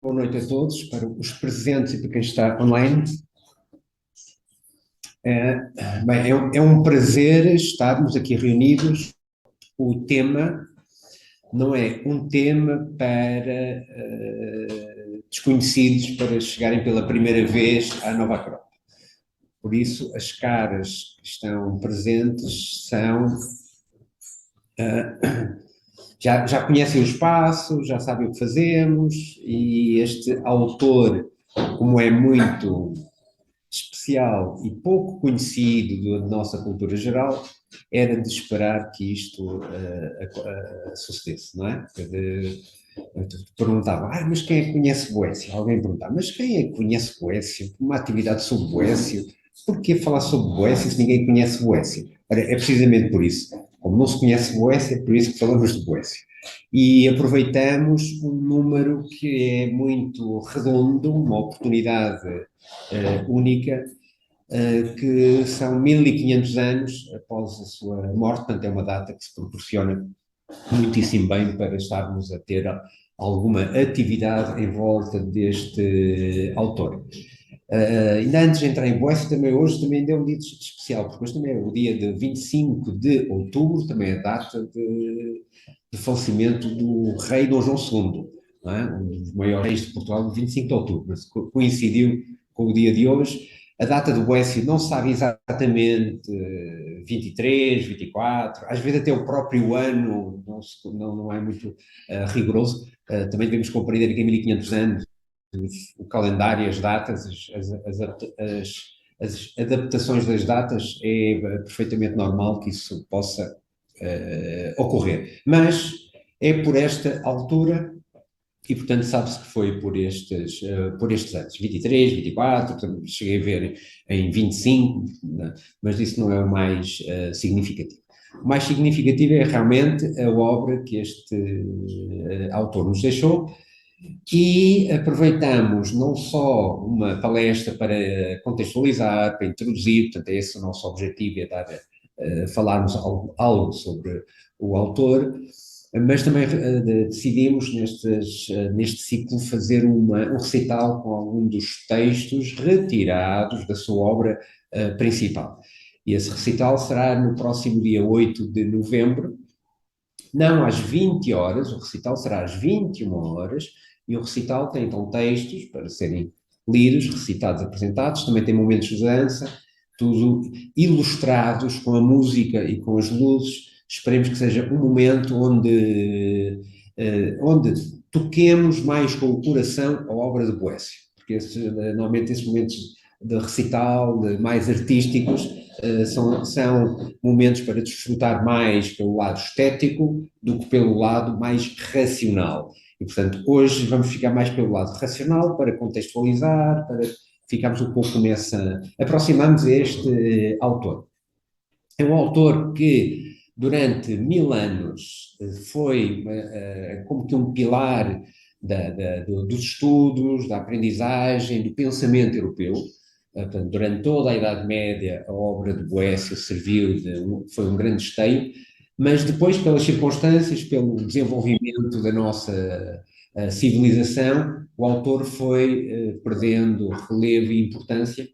Boa noite a todos, para os presentes e para quem está online. É um prazer estarmos aqui reunidos. O tema não é um tema para desconhecidos para chegarem pela primeira vez à Nova Acrópole. Por isso, as caras que estão presentes são já conhecem o espaço, já sabem o que fazemos, e este autor, como é muito especial e pouco conhecido da nossa cultura geral, era de esperar que isto sucedesse, não é? Perguntava, mas quem é que conhece Boécio? Alguém perguntava, mas quem é que conhece Boécio? Uma atividade sobre Boécio? Porquê falar sobre Boécio se ninguém conhece Boécio? Ora, é precisamente por isso. Como não se conhece Boécio, é por isso que falamos de Boécio. E aproveitamos um número que é muito redondo, uma oportunidade única, que são 1500 anos após a sua morte, portanto é uma data que se proporciona muitíssimo bem para estarmos a ter alguma atividade em volta deste autor. Ainda antes de entrar em Boécio, também hoje também é um dia especial, porque hoje também é o dia de 25 de outubro, também é a data de falecimento do rei Dom João II, não é? Um dos maiores reis de Portugal, 25 de outubro, mas coincidiu com o dia de hoje. A data do Boécio não se sabe exatamente 23, 24, às vezes até o próprio ano não é muito rigoroso. Também devemos compreender que em 1500 anos o calendário, as datas, as adaptações das datas é perfeitamente normal que isso possa ocorrer. Mas é por esta altura e, portanto, sabe-se que foi por estes anos, 23, 24, portanto, cheguei a ver em 25, né? Mas isso não é o mais significativo. O mais significativo é realmente a obra que este autor nos deixou, e aproveitamos não só uma palestra para contextualizar, para introduzir, portanto, é esse o nosso objetivo, é falarmos algo sobre o autor, mas também decidimos neste ciclo fazer um recital com algum dos textos retirados da sua obra principal. E esse recital será no próximo dia 8 de novembro, não às 20 horas, o recital será às 21 horas, e o recital tem então textos para serem lidos, recitados, apresentados, também tem momentos de dança, tudo ilustrados com a música e com as luzes. Esperemos que seja um momento onde toquemos mais com o coração a obra de Boécio, porque normalmente esses momentos de recital, mais artísticos, são momentos para desfrutar mais pelo lado estético do que pelo lado mais racional. E, portanto, hoje vamos ficar mais pelo lado racional, para contextualizar, para ficarmos um pouco aproximamos este autor. É um autor que, durante 1000 anos, foi como que um pilar dos estudos, da aprendizagem, do pensamento europeu. Portanto, durante toda a Idade Média, a obra de Boécio foi um grande esteio, mas depois, pelas circunstâncias, pelo desenvolvimento da nossa civilização, o autor foi perdendo relevo e importância,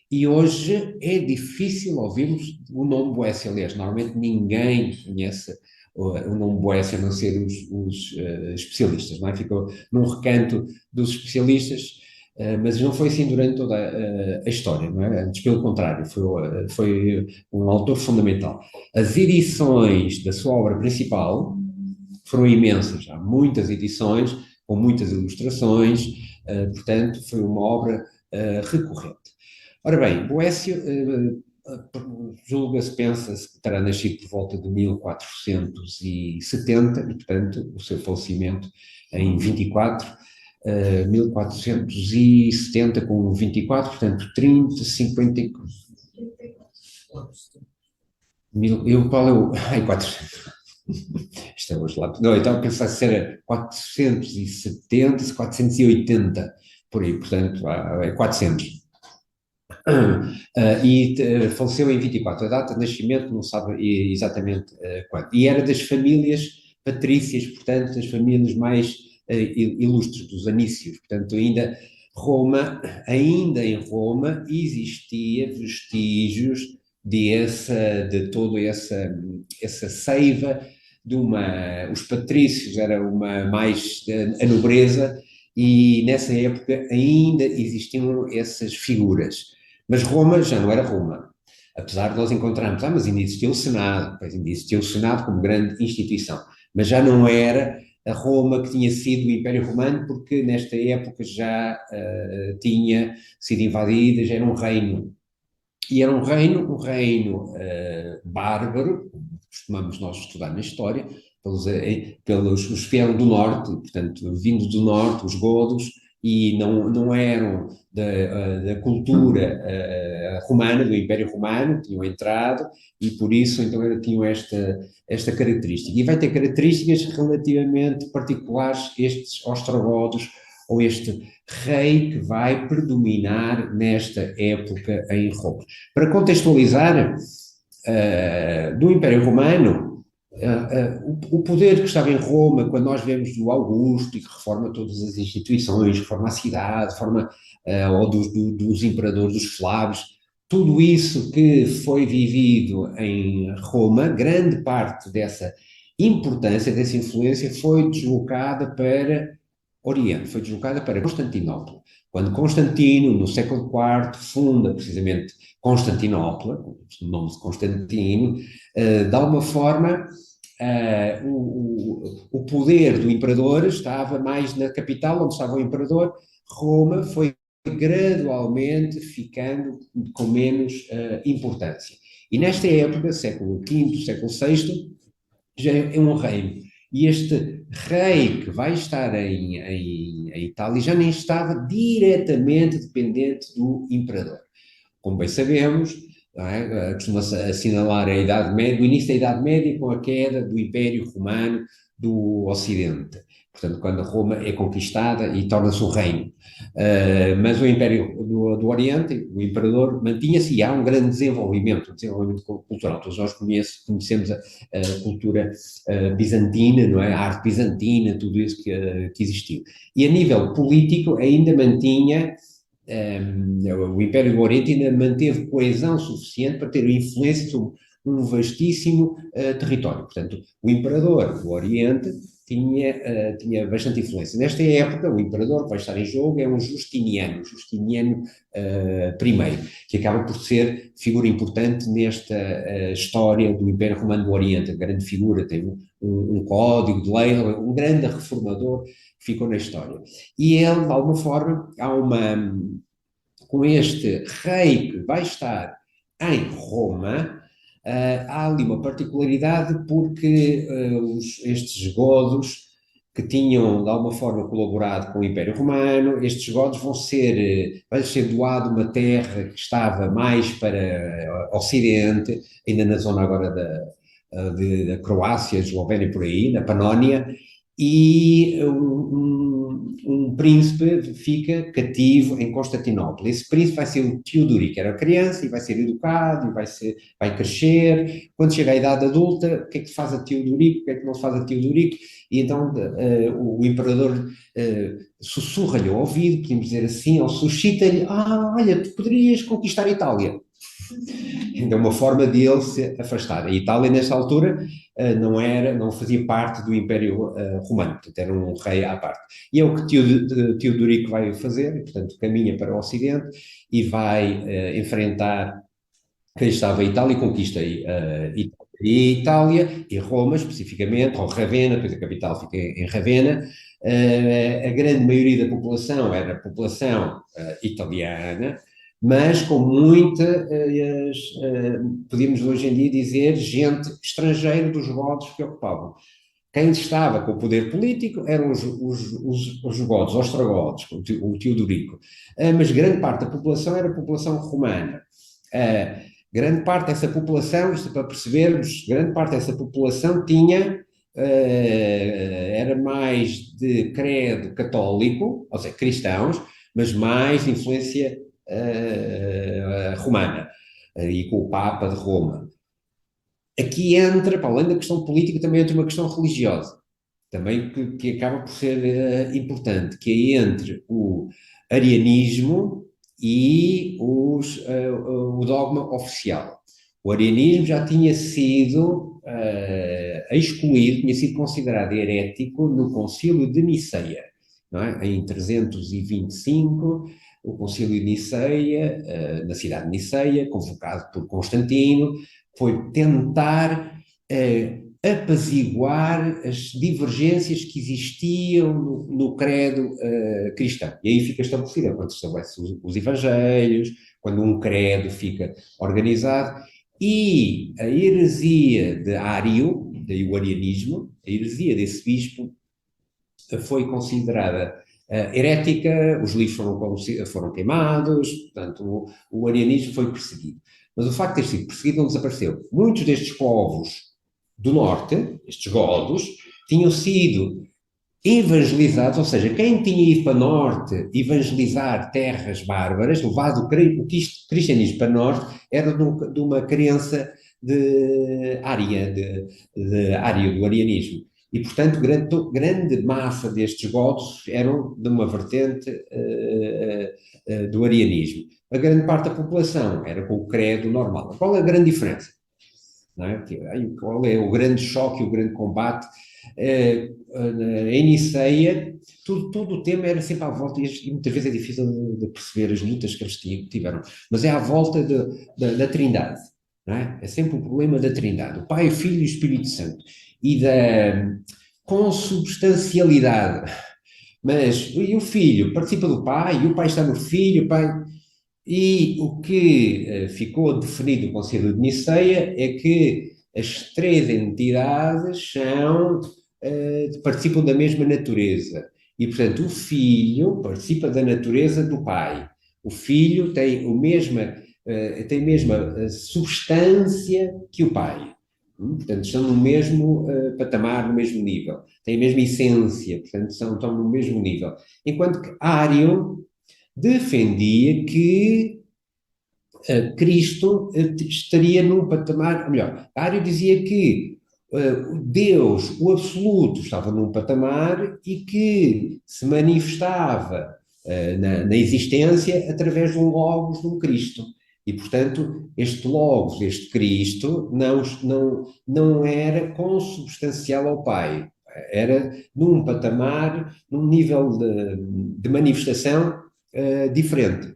e hoje é difícil ouvirmos o nome Boécio. Aliás, normalmente ninguém conhece o nome Boécio, a não ser os especialistas, não é? Ficou num recanto dos especialistas, mas não foi assim durante toda a história, não é? Antes, pelo contrário, foi um autor fundamental. As edições da sua obra principal foram imensas, há muitas edições, com muitas ilustrações, portanto, foi uma obra recorrente. Ora bem, Boécio, julga-se, pensa-se que terá nascido por volta de 1470 e, portanto, o seu falecimento em 24, 1470 com 24, portanto, 30, 50... Qual é o... Ai, 400... Isto é hoje lá... Não, eu estava a pensar se era 470, 480, por aí, portanto, é 400. Faleceu em 24, a data de nascimento não sabe exatamente quando. E era das famílias patrícias, portanto, das famílias mais ilustres, dos anícios. Portanto, ainda em Roma existia vestígios de toda essa seiva os patrícios era mais a nobreza, e nessa época ainda existiam essas figuras. Mas Roma já não era Roma. Apesar de nós encontrarmos, mas ainda existia o Senado, pois ainda existia o Senado como grande instituição, mas já não era a Roma que tinha sido o Império Romano, porque nesta época já tinha sido invadida, já era um reino. E era um reino bárbaro, como costumamos nós estudar na história, os que vieram do norte, portanto, vindo do norte, os godos, e não eram da cultura romana, do Império Romano, tinham entrado, e por isso então tinham esta característica. E vai ter características relativamente particulares estes ostrogodos, ou este rei que vai predominar nesta época em Roma. Para contextualizar, do Império Romano, o poder que estava em Roma, quando nós vemos do Augusto e que reforma todas as instituições, reforma a cidade, ou dos imperadores, dos Flávios, tudo isso que foi vivido em Roma, grande parte dessa importância, dessa influência, foi deslocada para Oriente, foi deslocada para Constantinopla. Quando Constantino, no século IV, funda precisamente Constantinopla, com o nome de Constantino, de alguma forma o poder do imperador estava mais na capital, onde estava o imperador. Roma foi gradualmente ficando com menos importância. E nesta época, século V, século VI, já é um reino. E este rei que vai estar em Itália já nem estava diretamente dependente do imperador. Como bem sabemos, não é? Costuma-se assinalar a Idade Média, o início da Idade Média com a queda do Império Romano do Ocidente. Portanto, quando Roma é conquistada e torna-se um reino. Mas o Império do Oriente, o imperador, mantinha-se, e há um grande desenvolvimento cultural. Todos nós conhecemos a cultura bizantina, não é? A arte bizantina, tudo isso que existiu. E a nível político ainda mantinha o Império do Oriente ainda manteve coesão suficiente para ter influência sobre um vastíssimo território. Portanto, o imperador do Oriente tinha bastante influência. Nesta época, o imperador que vai estar em jogo é um Justiniano I, que acaba por ser figura importante nesta história do Império Romano do Oriente, a grande figura, tem um código de lei, um grande reformador que ficou na história. E ele, de alguma forma, com este rei que vai estar em Roma, há ali uma particularidade porque estes godos que tinham de alguma forma colaborado com o Império Romano, estes godos vai ser doado uma terra que estava mais para Ocidente, ainda na zona agora da Croácia, Eslovénia, por aí, na Panónia, e um príncipe fica cativo em Constantinopla. Esse príncipe vai ser o Teodorico, era criança e vai ser educado e vai crescer. Quando chega à idade adulta, o que é que faz a Teodorico, o que é que não faz a Teodorico? E então o imperador sussurra-lhe ao ouvido, podemos dizer assim, ou suscita-lhe, olha, tu poderias conquistar a Itália. Então, uma forma de ele se afastar. A Itália, nessa altura, não fazia parte do Império Romano, portanto, era um rei à parte. E é o que Teodorico vai fazer, portanto, caminha para o Ocidente e vai enfrentar quem estava em Itália e conquista Itália e Roma, especificamente, ou Ravenna, depois a capital fica em Ravenna. A grande maioria da população era população italiana, mas com muita, podíamos hoje em dia dizer, gente estrangeira dos godos que ocupavam. Quem estava com o poder político eram os godos, os ostrogodos, o Teodorico. Mas grande parte da população era a população romana. Grande parte dessa população, isto é para percebermos, grande parte dessa população era mais de credo católico, ou seja, cristãos, mas mais de influência romana, e com o Papa de Roma. Aqui entra, para além da questão política, também entra uma questão religiosa. também que acaba por ser importante, que é entre o arianismo e o dogma oficial. O arianismo já tinha sido excluído, tinha sido considerado herético no Concílio de Niceia, não é? Em 325, o Concílio de Niceia, na cidade de Niceia, convocado por Constantino, foi tentar apaziguar as divergências que existiam no credo cristão. E aí fica estabelecida, quando se estabelece os evangelhos, quando um credo fica organizado, e a heresia de Ário, daí o arianismo, a heresia desse bispo, foi considerada herética, os livros foram queimados, portanto, o arianismo foi perseguido. Mas o facto de ter sido perseguido não desapareceu. Muitos destes povos do norte, estes godos, tinham sido evangelizados, ou seja, quem tinha ido para norte evangelizar terras bárbaras, levado o cristianismo para norte, era de uma crença de ária, de ário, do arianismo. E, portanto, grande massa destes godos eram de uma vertente do arianismo. A grande parte da população era com o credo normal. Qual é a grande diferença? Não é? Qual é o grande choque, o grande combate? Em Niceia, todo o tema era sempre à volta, e muitas vezes é difícil de perceber as lutas que eles tiveram, mas é à volta da Trindade, não é? É sempre o problema da Trindade, o Pai, o Filho e o Espírito Santo, e da consubstancialidade. Mas e o Filho participa do Pai, e o Pai está no Filho, o Pai. E o que ficou definido no Conselho de Niceia é que as três entidades participam da mesma natureza. E, portanto, o filho participa da natureza do pai. O filho tem a mesma substância que o pai. Portanto, estão no mesmo patamar, no mesmo nível. Têm a mesma essência, portanto, estão no mesmo nível. Enquanto que Ário defendia que Cristo estaria num patamar, ou melhor, Ário dizia que Deus, o absoluto, estava num patamar e que se manifestava na existência através de um Logos, de um Cristo. E, portanto, este Logos, este Cristo, não era consubstancial ao Pai. Era num patamar, num nível de manifestação diferente.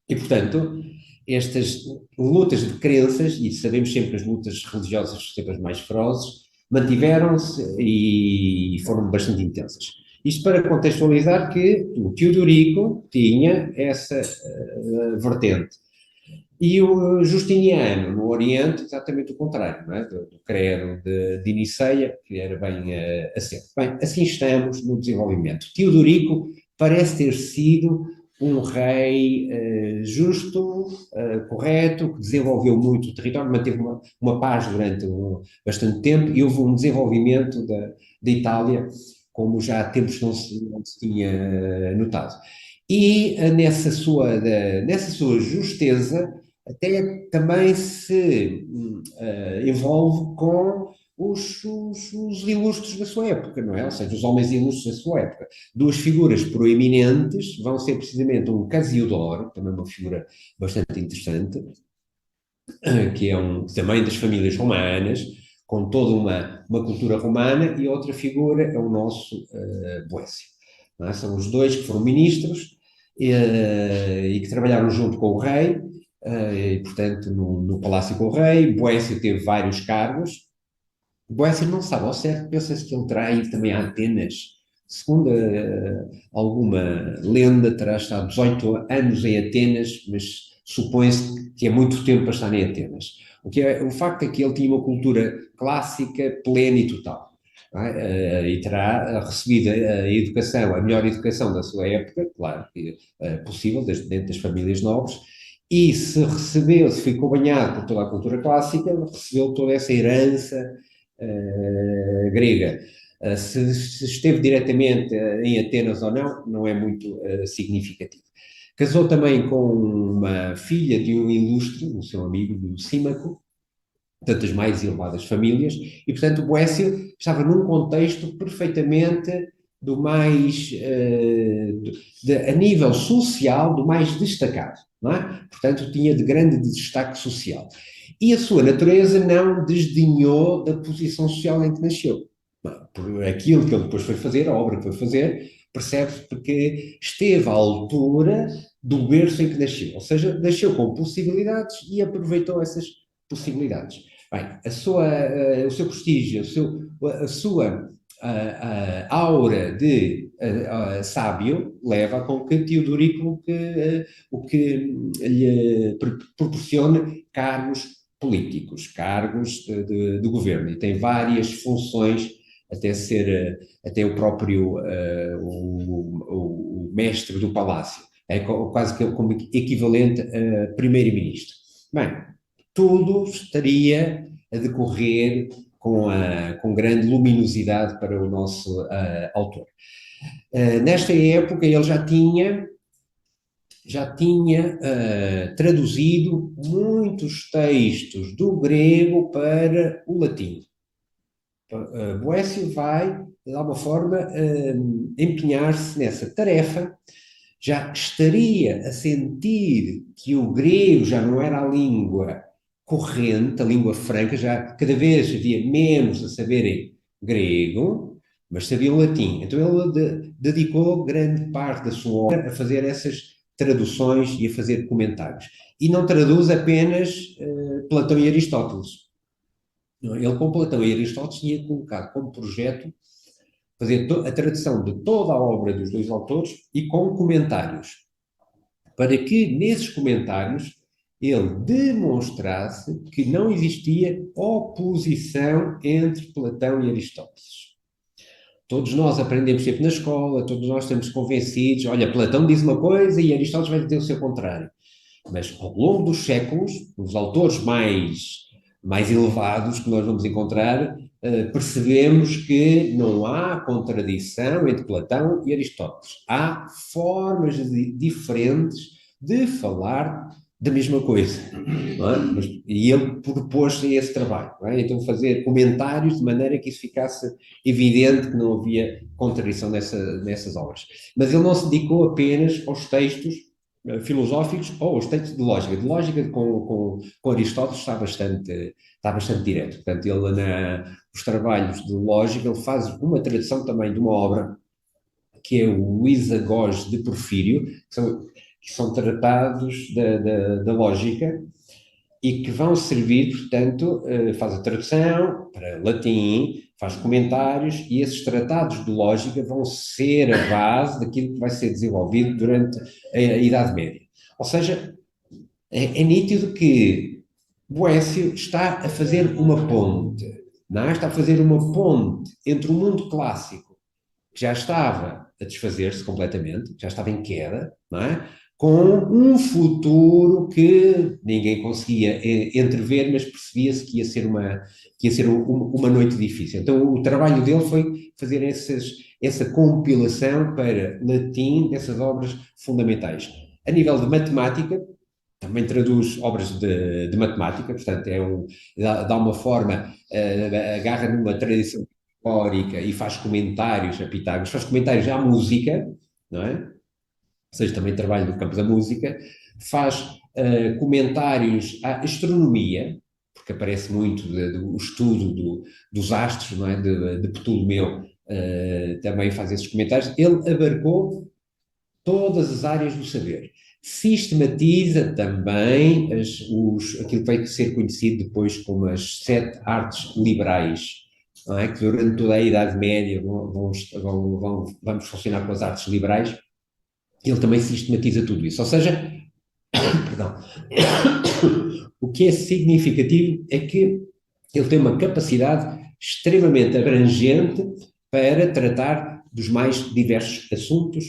E, portanto, estas lutas de crenças, e sabemos sempre que as lutas religiosas são sempre as mais ferozes, mantiveram-se e foram bastante intensas. Isto para contextualizar que o Teodorico tinha essa vertente. E o Justiniano, no Oriente, exatamente o contrário, não é? Do credo de Niceia, que era bem assente. Bem, assim estamos no desenvolvimento. Teodorico parece ter sido um rei justo, correto, que desenvolveu muito o território, manteve uma paz durante bastante tempo e houve um desenvolvimento da Itália como já há tempos não se tinha notado. E nessa sua justeza, até também se envolve com os ilustres da sua época, não é? Ou seja, os homens ilustres da sua época. Duas figuras proeminentes vão ser precisamente um Casiodoro, também uma figura bastante interessante, que é também das famílias romanas, com toda uma cultura romana, e outra figura é o nosso Boécio. Não é? São os dois que foram ministros e que trabalharam junto com o rei, e, portanto, no Palácio com o Rei. Boécio teve vários cargos. Boécio não sabe ao certo, pensa-se que ele terá ido também a Atenas. Segundo alguma lenda, terá estado 18 anos em Atenas, mas supõe-se que é muito tempo para estar em Atenas. O facto é que ele tinha uma cultura clássica plena e total. Não é? E terá recebido a educação, a melhor educação da sua época, claro, possível, dentro das famílias nobres, e se ficou banhado por toda a cultura clássica, recebeu toda essa herança grega. Se esteve diretamente em Atenas ou não, não é muito significativo. Casou também com uma filha de um ilustre, um seu amigo, do Símaco, tantas mais elevadas famílias, e, portanto, o Boécio estava num contexto perfeitamente do mais, a nível social, do mais destacado, não é? Portanto, tinha de grande destaque social. E a sua natureza não desdenhou da posição social em que nasceu. Por aquilo que ele depois foi fazer, a obra que foi fazer, percebe-se porque esteve à altura do berço em que nasceu, ou seja, nasceu com possibilidades e aproveitou essas possibilidades. Bem, o seu prestígio, a sua aura de sábio leva com que Teodorico o que lhe proporcione cargos políticos, cargos de governo, e tem várias funções até ser até o próprio o mestre do palácio, é quase que como equivalente a primeiro-ministro. Bem, tudo estaria a decorrer com grande luminosidade para o nosso autor. Nesta época ele já tinha traduzido muitos textos do grego para o latim. Boécio vai, de alguma forma, empenhar-se nessa tarefa, já estaria a sentir que o grego já não era a língua corrente, a língua franca, já cada vez havia menos a saberem grego, mas sabiam latim. Então ele dedicou grande parte da sua obra a fazer essas traduções e a fazer comentários. E não traduz apenas Platão e Aristóteles. Ele, com Platão e Aristóteles, tinha colocado como projeto fazer a tradução de toda a obra dos dois autores e com comentários, para que nesses comentários ele demonstrasse que não existia oposição entre Platão e Aristóteles. Todos nós aprendemos sempre na escola, todos nós estamos convencidos, olha, Platão diz uma coisa e Aristóteles vai dizer o seu contrário. Mas ao longo dos séculos, os autores mais elevados que nós vamos encontrar, percebemos que não há contradição entre Platão e Aristóteles. Há formas diferentes de falar da mesma coisa. Não é? E ele propôs-se esse trabalho. Não é? Então, fazer comentários de maneira que isso ficasse evidente que não havia contradição nessas obras. Mas ele não se dedicou apenas aos textos filosóficos ou os textos de lógica. De lógica com Aristóteles está bastante direto. Portanto, ele, nos trabalhos de lógica, ele faz uma tradução também de uma obra que é o Isagoge de Porfírio, que são tratados da lógica e que vão servir, portanto, faz a tradução para latim, faz comentários, e esses tratados de lógica vão ser a base daquilo que vai ser desenvolvido durante a Idade Média. Ou seja, é nítido que Boécio está a fazer uma ponte, não é? Está a fazer uma ponte entre o mundo clássico, que já estava a desfazer-se completamente, já estava em queda, não é? Com um futuro que ninguém conseguia entrever, mas percebia-se que ia ser uma noite difícil. Então, o trabalho dele foi fazer essa compilação para latim dessas obras fundamentais. A nível de matemática, também traduz obras de matemática, portanto, dá uma forma, agarra numa tradição histórica e faz comentários a Pitágoras, faz comentários à música, não é? Ou seja, também trabalha no campo da música, faz comentários à astronomia, porque aparece muito o estudo dos astros, não é? de Ptolomeu, também faz esses comentários. Ele abarcou todas as áreas do saber. Sistematiza também aquilo que vai ser conhecido depois como as 7 artes liberais, não é? Que durante toda a Idade Média vamos funcionar com as artes liberais. Ele também sistematiza tudo isso. Ou seja, perdão, o que é significativo é que ele tem uma capacidade extremamente abrangente para tratar dos mais diversos assuntos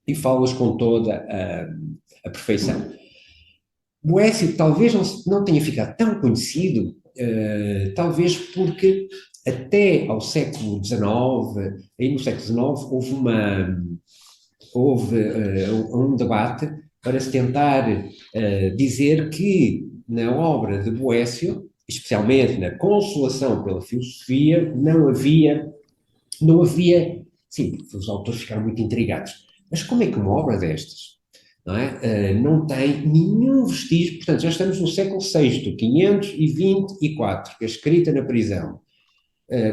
e fala-os com toda a perfeição. Boécio talvez não tenha ficado tão conhecido, talvez porque até ao século XIX, aí no século XIX, houve um debate para se tentar dizer que na obra de Boécio especialmente na consolação pela filosofia, não havia, sim, os autores ficaram muito intrigados. Mas como é que uma obra destas, não é? Não tem nenhum vestígio, portanto, já estamos no século VI, 524, que é escrita na prisão.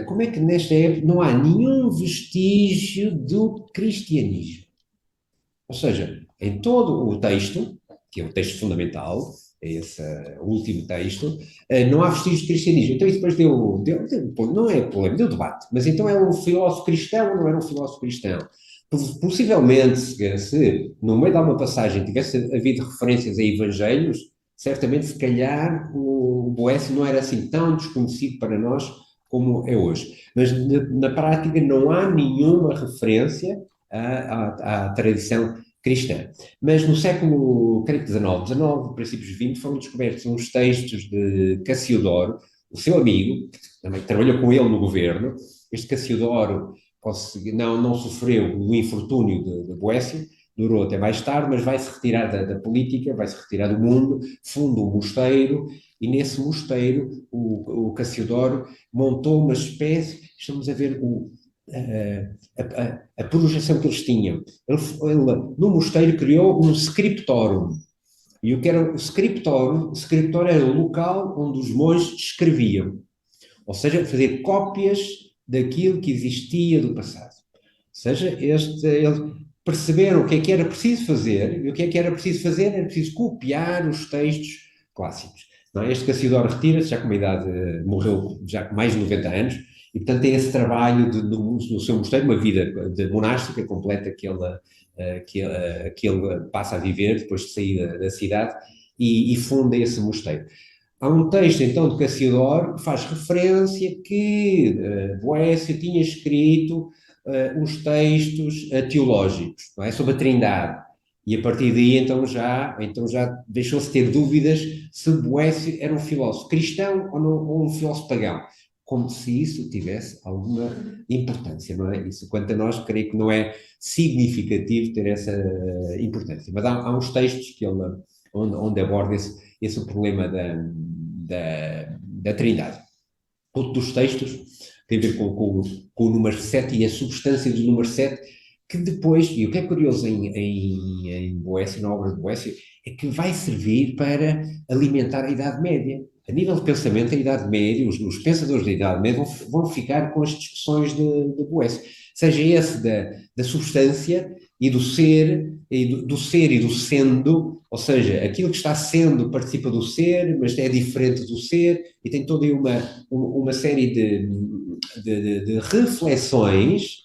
Como é que nesta época não há nenhum vestígio do cristianismo? Ou seja, em todo o texto, que é o texto fundamental, é esse último texto, não há vestígios de cristianismo. Então isso depois não é problema, deu debate. Mas então é um filósofo cristão ou não era um filósofo cristão? Possivelmente, se no meio de alguma passagem tivesse havido referências a evangelhos, certamente, se calhar, o Boécio não era assim tão desconhecido para nós como é hoje. Mas na prática não há nenhuma referência à tradição cristã. Mas no século, creio que XIX, princípios XX, foram descobertos uns textos de Cassiodoro, o seu amigo, que também trabalhou com ele no governo. Este Cassiodoro não sofreu o infortúnio de Boécio, durou até mais tarde, mas vai se retirar da política, vai se retirar do mundo, funda um mosteiro, e nesse mosteiro o Cassiodoro montou uma espécie, estamos a ver a projeção que eles tinham. Ele, no mosteiro, criou um scriptorum. E o que era o scriptorum? O scriptorum era o local onde os monges escreviam. Ou seja, fazer cópias daquilo que existia do passado. Ou seja, eles perceberam o que era preciso fazer, e o que era preciso fazer era preciso copiar os textos clássicos. Não é? Este Cassidoro retira-se, já com uma idade, morreu já com mais de 90 anos, e portanto tem esse trabalho no seu mosteiro, uma vida de monástica completa que ele passa a viver depois de sair da cidade, e funda esse mosteiro. Há um texto, então, de Cassiodoro que faz referência que Boécio tinha escrito uns textos teológicos, não é? Sobre a Trindade. E a partir daí, então já deixou-se ter dúvidas se Boécio era um filósofo cristão ou um filósofo pagão. Como se isso tivesse alguma importância, não é? Isso, quanto a nós, creio que não é significativo ter essa importância. Mas há uns textos onde aborda esse problema da Trindade. Outro dos textos tem a ver com o número 7 e a substância do número 7, que depois, e o que é curioso em Boécio, na obra de Boécio, é que vai servir para alimentar a Idade Média. A nível de pensamento, a Idade Média, os pensadores da Idade Média vão ficar com as discussões de Boécio, seja esse da substância e do ser, do ser e do sendo, ou seja, aquilo que está sendo participa do ser, mas é diferente do ser, e tem toda uma série de reflexões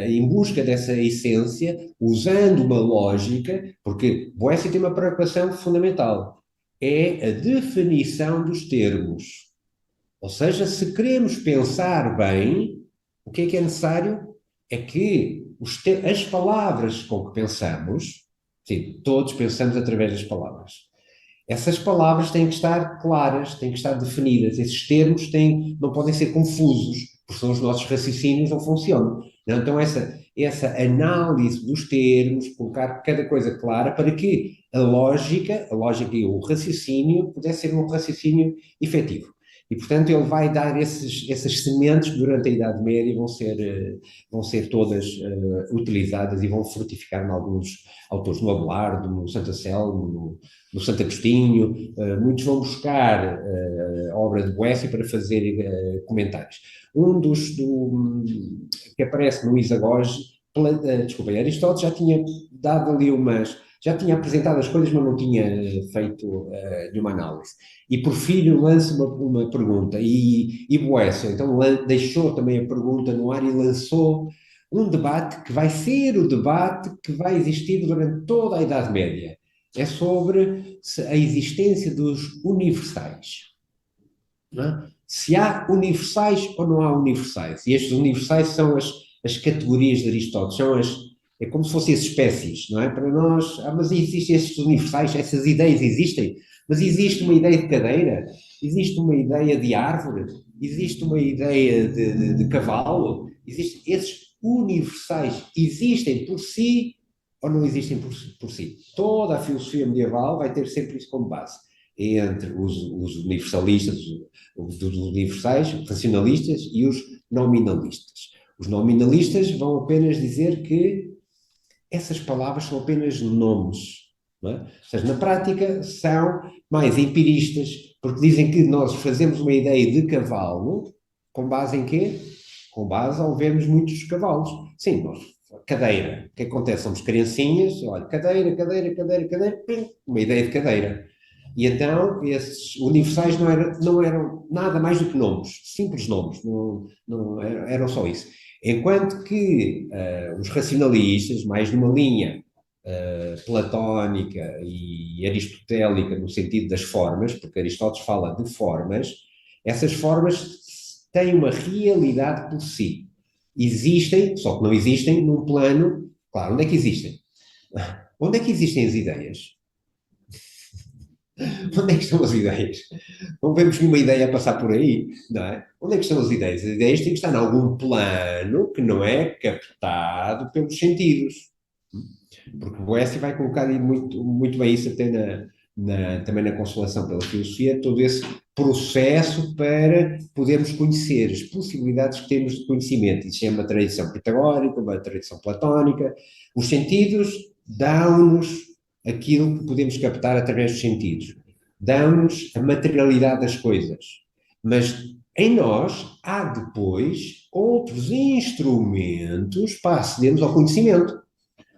em busca dessa essência, usando uma lógica, porque Boécio tem uma preocupação fundamental, é a definição dos termos. Ou seja, se queremos pensar bem, o que é necessário? É que as palavras com que pensamos, sim, todos pensamos através das palavras. Essas palavras têm que estar claras, têm que estar definidas. Esses termos não podem ser confusos, porque senão os nossos raciocínios não funcionam. Não? Então, essa análise dos termos, colocar cada coisa clara para que a lógica e o raciocínio pudesse ser um raciocínio efetivo. E, portanto, ele vai dar essas sementes que durante a Idade Média vão ser todas utilizadas e vão frutificar em alguns autores, no Abelardo, no Santo Anselmo, no Santo Agostinho. Muitos vão buscar a obra de Boécio para fazer comentários. Um que aparece no Isagoge, desculpem, Aristóteles já tinha dado ali já tinha apresentado as coisas, mas não tinha feito nenhuma análise. E Porfírio lança uma pergunta, e Boécio então deixou também a pergunta no ar e lançou um debate que vai ser o debate que vai existir durante toda a Idade Média. É sobre a existência dos universais. Não é? Se há universais ou não há universais. E estes universais são as categorias de Aristóteles, é como se fossem as espécies, não é? Para nós, mas existem estes universais, essas ideias existem, mas existe uma ideia de cadeira, existe uma ideia de árvore, existe uma ideia de cavalo, esses universais existem por si ou não existem por si. Toda a filosofia medieval vai ter sempre isso como base. entre os universalistas, os universais, racionalistas e os nominalistas. Os nominalistas vão apenas dizer que essas palavras são apenas nomes, não é? Ou seja, na prática são mais empiristas, porque dizem que nós fazemos uma ideia de cavalo com base em quê? Com base ao vermos muitos cavalos. Sim, nós, cadeira. O que acontece? Somos criancinhas, olha, cadeira, cadeira, cadeira, cadeira, pim, uma ideia de cadeira. E então, esses universais não eram nada mais do que nomes, simples nomes, não eram só isso. Enquanto que os racionalistas, mais numa linha platónica e aristotélica, no sentido das formas, porque Aristóteles fala de formas, essas formas têm uma realidade por si. Existem, só que não existem num plano. Claro, onde é que existem? Onde é que existem as ideias? Onde é que estão as ideias? Não vemos nenhuma ideia a passar por aí, não é? Onde é que estão as ideias? As ideias têm que estar em algum plano que não é captado pelos sentidos. Porque o Boécio vai colocar aí muito, muito bem isso até também na Consolação pela Filosofia, todo esse processo para podermos conhecer as possibilidades que temos de conhecimento. Isso é uma tradição pitagórica, uma tradição platónica. Os sentidos dão-nos aquilo que podemos captar através dos sentidos. Dão-nos a materialidade das coisas. Mas em nós há depois outros instrumentos para acedermos ao conhecimento.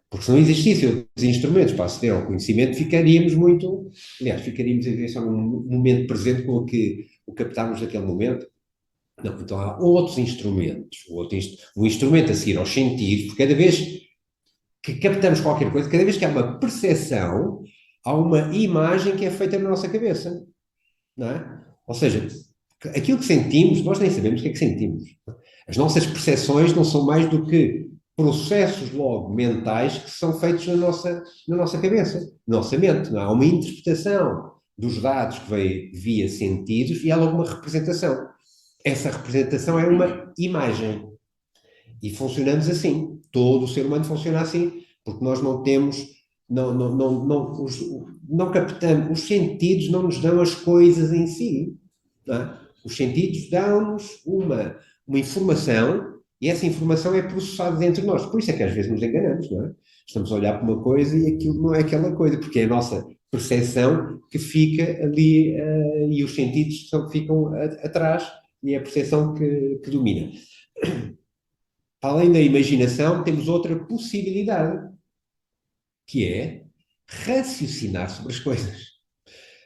Porque se não existissem outros instrumentos para aceder ao conhecimento, ficaríamos muito. Aliás, ficaríamos a viver só num momento presente com o que o captámos naquele momento. Não, então há outros instrumentos. Um instrumento a seguir aos sentidos, porque cada vez que captamos qualquer coisa, cada vez que há uma percepção, há uma imagem que é feita na nossa cabeça. Não é? Ou seja, aquilo que sentimos, nós nem sabemos o que é que sentimos. As nossas percepções não são mais do que processos logo mentais que são feitos na nossa cabeça, na nossa mente. Não é? Há uma interpretação dos dados que vem via sentidos e há logo uma representação. Essa representação é uma imagem. E funcionamos assim. Todo o ser humano funciona assim, porque nós não temos, não captamos, os sentidos não nos dão as coisas em si. Não é? Os sentidos dão-nos uma informação e essa informação é processada dentro de nós. Por isso é que às vezes nos enganamos, não é? Estamos a olhar para uma coisa e aquilo não é aquela coisa, porque é a nossa percepção que fica ali e os sentidos ficam atrás e é a percepção que domina. Para além da imaginação, temos outra possibilidade, que é raciocinar sobre as coisas.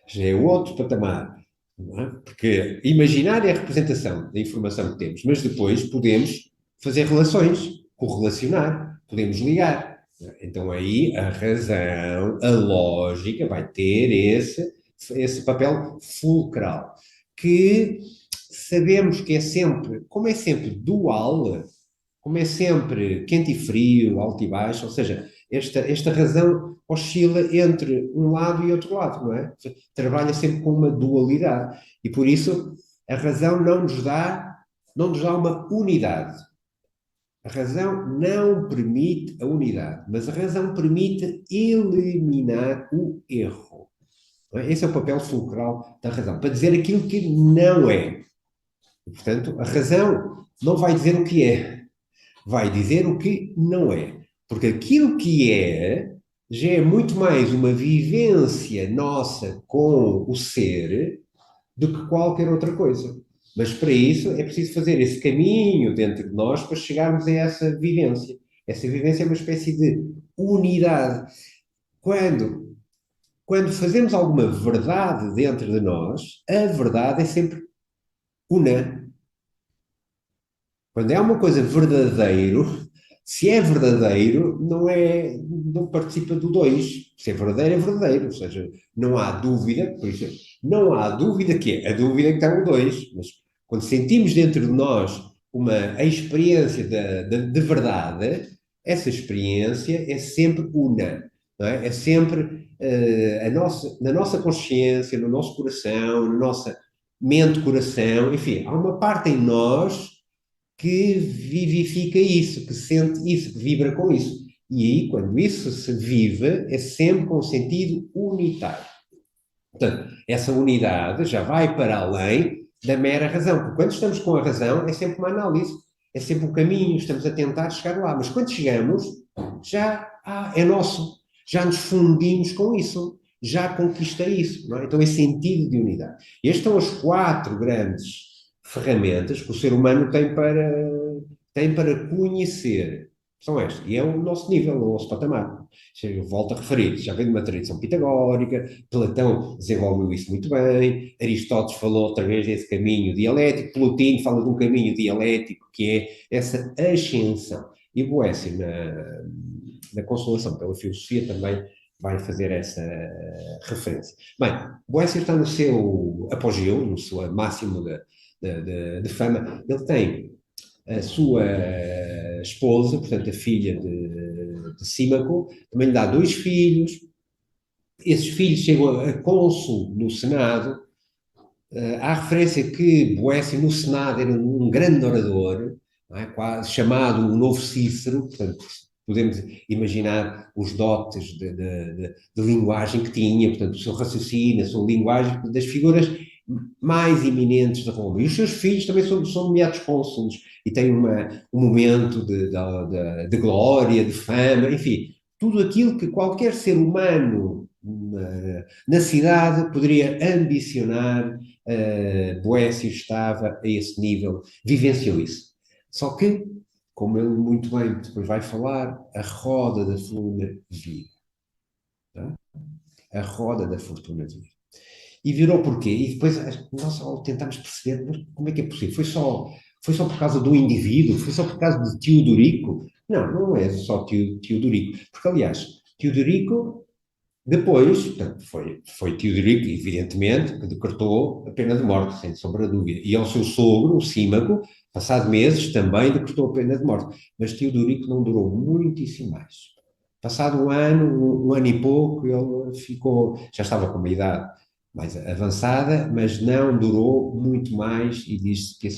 Já é outro patamar. Não é? Porque imaginar é a representação da informação que temos, mas depois podemos fazer relações, correlacionar, podemos ligar. Então aí a razão, a lógica vai ter esse papel fulcral, que sabemos que é sempre, como é sempre dual, como é sempre quente e frio, alto e baixo, ou seja, esta razão oscila entre um lado e outro lado, não é? Trabalha sempre com uma dualidade. E por isso a razão não nos dá uma unidade. A razão não permite a unidade, mas a razão permite eliminar o erro. Não é? Esse é o papel fulcral da razão, para dizer aquilo que não é. E, portanto, a razão não vai dizer o que é, vai dizer o que não é. Porque aquilo que é já é muito mais uma vivência nossa com o ser do que qualquer outra coisa. Mas para isso é preciso fazer esse caminho dentro de nós para chegarmos a essa vivência. Essa vivência é uma espécie de unidade. Quando fazemos alguma verdade dentro de nós, a verdade é sempre una. Quando é uma coisa verdadeiro, se é verdadeiro, não participa do dois. Se é verdadeiro, é verdadeiro. Ou seja, não há dúvida, por isso, não há dúvida que é. A dúvida é que está o dois. Mas quando sentimos dentro de nós a experiência de verdade, essa experiência é sempre una. Não é? É sempre na nossa consciência, no nosso coração, na nossa mente-coração, enfim, há uma parte em nós que vivifica isso, que sente isso, que vibra com isso. E aí, quando isso se vive, é sempre com um sentido unitário. Portanto, essa unidade já vai para além da mera razão, porque quando estamos com a razão é sempre uma análise, é sempre um caminho, estamos a tentar chegar lá, mas quando chegamos, é nosso, já nos fundimos com isso, já conquistei isso, não é? Então é sentido de unidade. Estas são as quatro grandes ferramentas que o ser humano tem para conhecer. São estas. E é o nosso nível, o nosso patamar. Eu volto a referir, já vem de uma tradição pitagórica, Platão desenvolveu isso muito bem, Aristóteles falou outra vez desse caminho dialético, Plotino fala de um caminho dialético, que é essa ascensão. E Boécio, na Consolação pela Filosofia, também vai fazer essa referência. Bem, Boécio está no seu apogeu, no seu máximo de fama. Ele tem a sua esposa, portanto, a filha de Símaco, também lhe dá dois filhos. Esses filhos chegam a cônsul no Senado. Há referência que Boécio no Senado era um grande orador, não é? Quase chamado o novo Cícero, portanto, podemos imaginar os dotes de linguagem que tinha, portanto, o seu raciocínio, a sua linguagem, das figuras mais eminentes de Roma. E os seus filhos também são nomeados cônsules e têm um momento de glória, de fama, enfim, tudo aquilo que qualquer ser humano na cidade poderia ambicionar. Boécio estava a esse nível, vivenciou isso. Só que, como ele muito bem depois vai falar, a roda da fortuna vira. Tá? A roda da fortuna vira. E virou porquê? E depois nós tentámos perceber como é que é possível. Foi só por causa do indivíduo? Foi só por causa de Teodorico? Não, não é só Teodorico. Porque, aliás, Teodorico, depois, portanto, foi Teodorico, evidentemente, que decretou a pena de morte, sem sombra de dúvida. E ao seu sogro, o Símaco, passado meses, também decretou a pena de morte. Mas Teodorico não durou muitíssimo mais. Passado um ano e pouco, ele já estava com uma idade mais avançada, mas não durou muito mais e diz-se que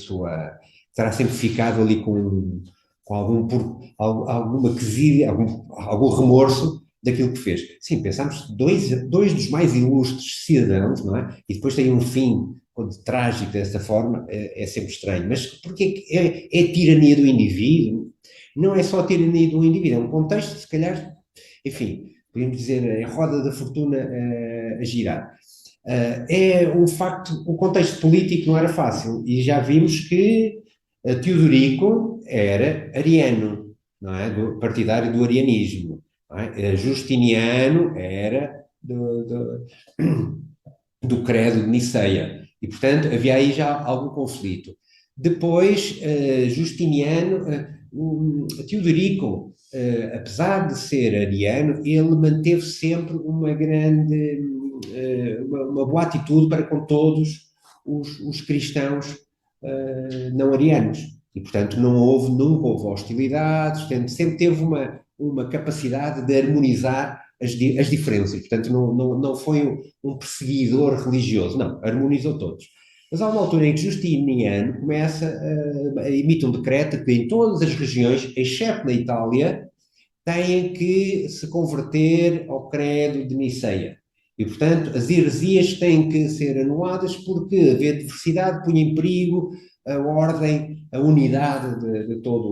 terá sempre ficado ali com alguma quesilha, algum remorso daquilo que fez. Sim, pensamos dois dos mais ilustres cidadãos, não é? E depois tem um fim trágico dessa forma, é sempre estranho. Mas porque é tirania do indivíduo? Não é só a tirania do indivíduo, é um contexto, se calhar, enfim, podemos dizer, a roda da fortuna a girar. É um facto, o contexto político não era fácil, e já vimos que Teodorico era ariano, não é? Partidário do arianismo. Não é? Justiniano era do credo de Niceia, e portanto havia aí já algum conflito. Depois, Justiniano, Teodorico, apesar de ser ariano, ele manteve sempre uma boa atitude para com todos os cristãos não arianos. E, portanto, nunca houve hostilidades, sempre teve uma capacidade de harmonizar as diferenças. Portanto, não foi um perseguidor religioso, não, harmonizou todos. Mas há uma altura em que Justiniano emite um decreto que em todas as regiões, exceto na Itália, têm que se converter ao credo de Niceia. E, portanto, as heresias têm que ser anuladas porque haver diversidade punha em perigo a ordem, a unidade de todo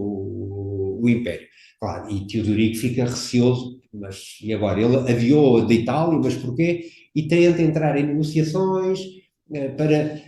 o Império. Claro, e Teodorico fica receoso, mas e agora? Ele aviou de Itália, mas porquê? E tenta entrar em negociações para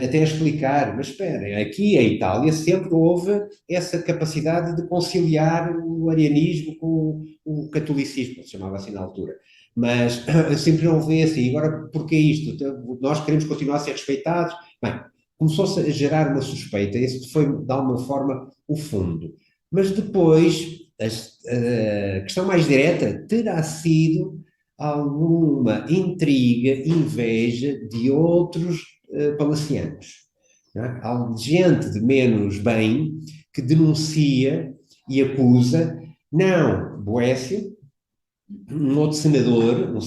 até explicar, mas esperem, aqui em Itália sempre houve essa capacidade de conciliar o arianismo com o catolicismo, se chamava assim na altura. Mas sempre não houve assim, agora porquê isto? Então, nós queremos continuar a ser respeitados? Bem, começou-se a gerar uma suspeita, esse foi de alguma forma o fundo. Mas depois, a questão mais direta terá sido alguma intriga, inveja de outros palacianos. É? Há gente de menos bem que denuncia e acusa, não Boécio, um senador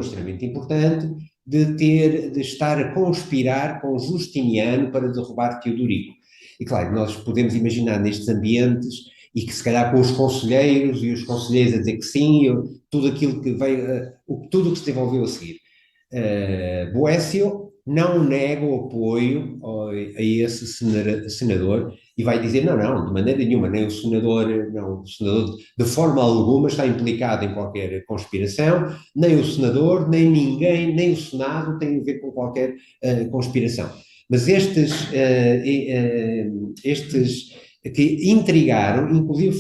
extremamente importante, de estar a conspirar com Justiniano para derrubar Teodorico. E claro, nós podemos imaginar nestes ambientes, e que se calhar com os conselheiros, e os conselheiros a dizer que sim, tudo aquilo que veio, tudo o que se desenvolveu a seguir. Boécio não nega o apoio a esse senador e vai dizer, não, não, de maneira nenhuma, nem o senador, não, o senador de forma alguma está implicado em qualquer conspiração, nem o senador, nem ninguém, nem o Senado tem a ver com qualquer conspiração. Mas estes que intrigaram, inclusive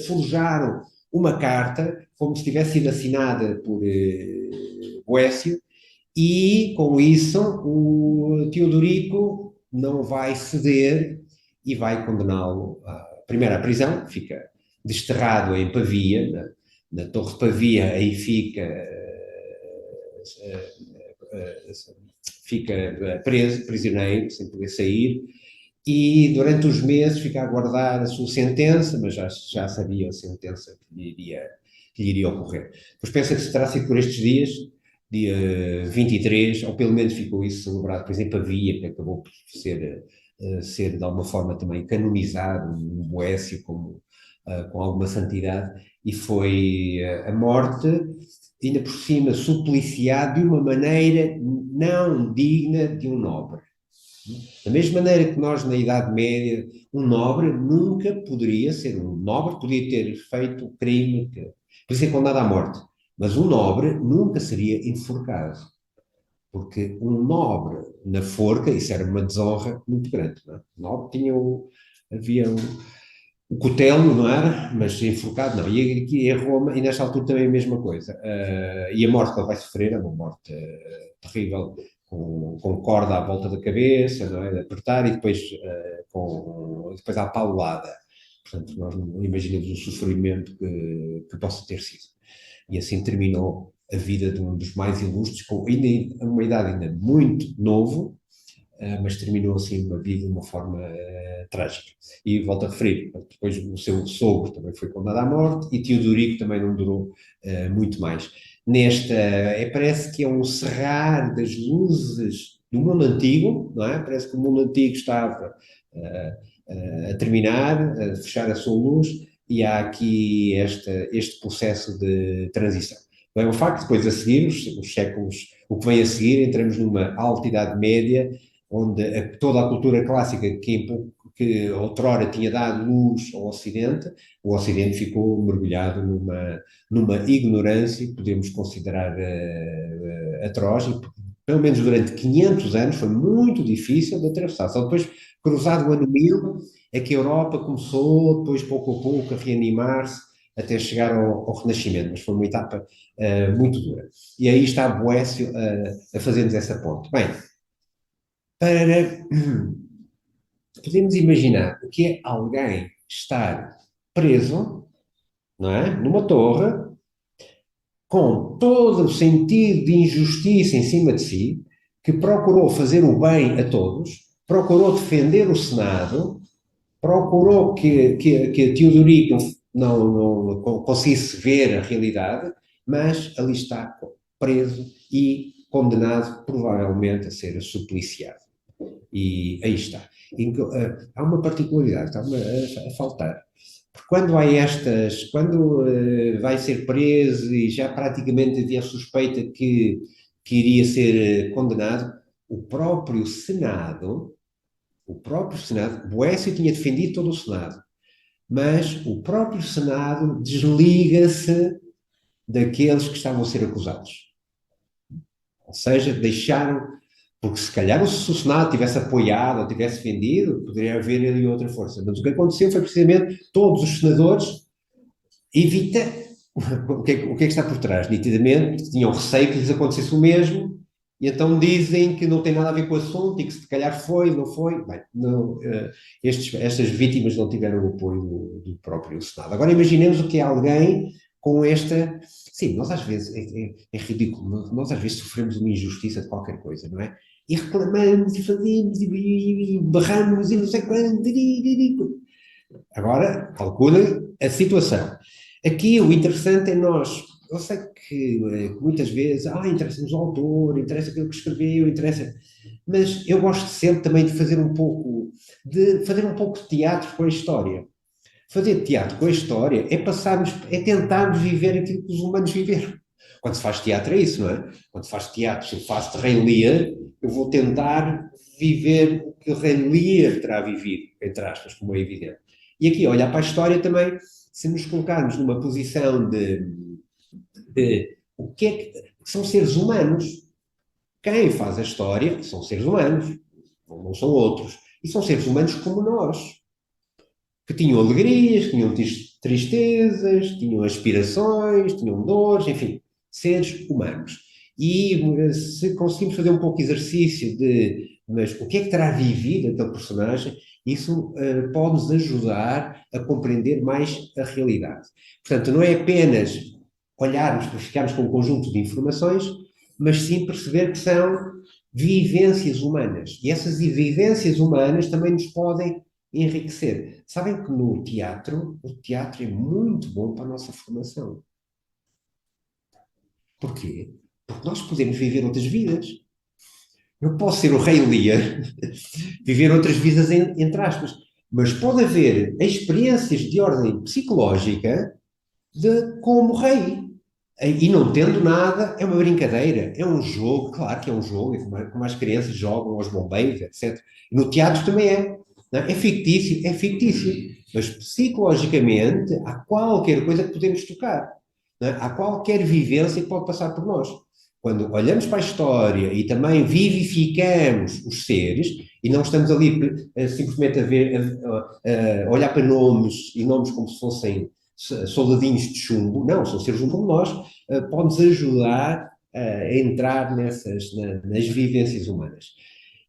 forjaram uma carta, como se tivesse sido assinada por Boécio, e com isso o Teodorico não vai ceder e vai condená-lo primeiro à prisão, fica desterrado em Pavia, na Torre de Pavia, aí fica preso, prisioneiro, sem poder sair, e durante os meses fica a aguardar a sua sentença, mas já sabia a sentença que lhe iria ocorrer. Depois pensa que se terá sido por estes dias, dia 23, ou pelo menos ficou isso celebrado, por exemplo, Pavia, que acabou por ser de alguma forma também canonizado, um Boécio com alguma santidade, e foi a morte, ainda por cima, supliciado de uma maneira não digna de um nobre. Da mesma maneira que nós, na Idade Média, um nobre nunca poderia ser um nobre, podia ter feito o crime, podia ser condenado à morte, mas um nobre nunca seria enforcado, porque um nobre na forca, isso era uma desonra muito grande, não é? O nobre havia o cutelo, não era? Mas enforcado não. E aqui em Roma, e nesta altura também a mesma coisa. E a morte que ele vai sofrer é uma morte terrível, com corda à volta da cabeça, não é? De apertar e depois, depois à paulada. Portanto, nós não imaginamos o sofrimento que possa ter sido. E assim terminou a vida de um dos mais ilustres, com ainda uma idade ainda muito novo, mas terminou assim uma vida de uma forma trágica. E volto a referir, depois o seu sogro também foi condenado à morte e Teodorico também não durou muito mais. Parece que é um cerrar das luzes do mundo antigo, não é? Parece que o mundo antigo estava a terminar, a fechar a sua luz, e há aqui este processo de transição. Não é um facto, depois a seguir, os séculos, o que vem a seguir, entramos numa alta Idade Média, onde toda a cultura clássica que outrora tinha dado luz ao Ocidente, o Ocidente ficou mergulhado numa ignorância que podemos considerar atroz, e pelo menos durante 500 anos foi muito difícil de atravessar. Só depois, cruzado o ano 1000, é que a Europa começou, depois pouco a pouco, a reanimar-se, até chegar ao Renascimento, mas foi uma etapa muito dura. E aí está Boécio a fazer-nos essa ponte. Bem, para podemos imaginar o que é alguém estar preso, não é? Numa torre, com todo o sentido de injustiça em cima de si, que procurou fazer o bem a todos, procurou defender o Senado, procurou que Teodorico não conseguisse ver a realidade, mas ali está preso e condenado provavelmente a ser supliciado. E aí está. Há uma particularidade, está-me a faltar. Porque quando vai ser preso e já praticamente havia suspeita que iria ser condenado, o próprio Senado, Boécio tinha defendido todo o Senado, mas o próprio Senado desliga-se daqueles que estavam a ser acusados. Ou seja, deixaram, porque se calhar se o Senado tivesse apoiado ou tivesse vendido, poderia haver ali outra força. Mas o que aconteceu foi precisamente todos os senadores evita o que é que está por trás. Nitidamente tinham receio que lhes acontecesse o mesmo, e então dizem que não tem nada a ver com o assunto e que se calhar foi, não foi. Bem, não, estas vítimas não tiveram o apoio do próprio Senado. Agora imaginemos o que é alguém com esta. Sim, nós às vezes, é ridículo, nós às vezes sofremos uma injustiça de qualquer coisa, não é? E reclamamos e fazemos e berramos e não sei quanto. Agora, calcula a situação. Aqui o interessante é nós, eu sei que muitas vezes, interessa-nos o autor, interessa aquilo que escreveu, interessa, mas eu gosto sempre também de fazer um pouco de teatro com a história. Fazer teatro com a história é tentarmos viver aquilo que os humanos viveram. Quando se faz teatro é isso, não é? Quando se faz teatro, se eu faço de Rei Lear, eu vou tentar viver o que o Rei Lear terá vivido, entre aspas, como é evidente. E aqui, olhar para a história também, se nos colocarmos numa posição de o que é que são seres humanos. Quem faz a história são seres humanos, não são outros. E são seres humanos como nós, que tinham alegrias, tinham tristezas, tinham aspirações, tinham dores, enfim, seres humanos. E se conseguimos fazer um pouco de exercício de, mas o que é que terá vivido aquele personagem, isso pode-nos ajudar a compreender mais a realidade. Portanto, não é apenas olharmos para ficarmos com um conjunto de informações, mas sim perceber que são vivências humanas. E essas vivências humanas também nos podem enriquecer. Sabem que no teatro, o teatro é muito bom para a nossa formação. Porquê? Porque nós podemos viver outras vidas. Eu posso ser o Rei Lear, viver outras vidas, entre aspas, mas pode haver experiências de ordem psicológica de como rei. E não tendo nada, é uma brincadeira, é um jogo, claro que é um jogo, como as crianças jogam aos bombeiros, etc. No teatro também é. Não é? É fictício, mas psicologicamente há qualquer coisa que podemos tocar. Não é? Há qualquer vivência que pode passar por nós. Quando olhamos para a história e também vivificamos os seres, e não estamos ali simplesmente a ver, a olhar para nomes e nomes como se fossem soldadinhos de chumbo, não, são seres humanos como nós, pode-nos ajudar a entrar nas vivências humanas.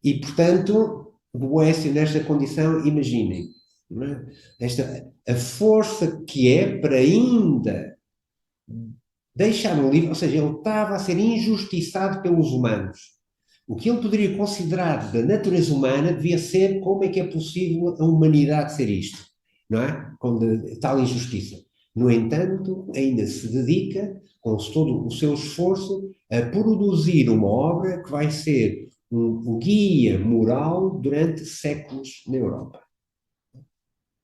E, portanto, Boécio, nesta condição, imaginem, não é? A força que é para ainda deixar um livro, ou seja, ele estava a ser injustiçado pelos humanos. O que ele poderia considerar da natureza humana devia ser como é que é possível a humanidade ser isto, não é? Com tal injustiça. No entanto, ainda se dedica, com todo o seu esforço, a produzir uma obra que vai ser um guia moral durante séculos na Europa.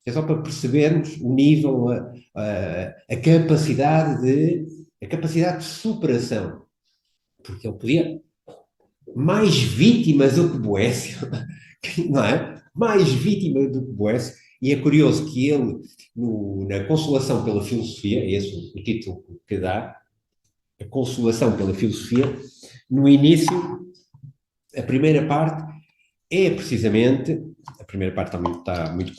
É só para percebermos o nível, a capacidade de superação. Porque ele podia mais vítimas do que Boécio, não é? Mais vítima do que Boécio. E é curioso que ele, na Consolação pela Filosofia, é esse o título que dá, a Consolação pela Filosofia, no início, a primeira parte é precisamente, a primeira parte está muito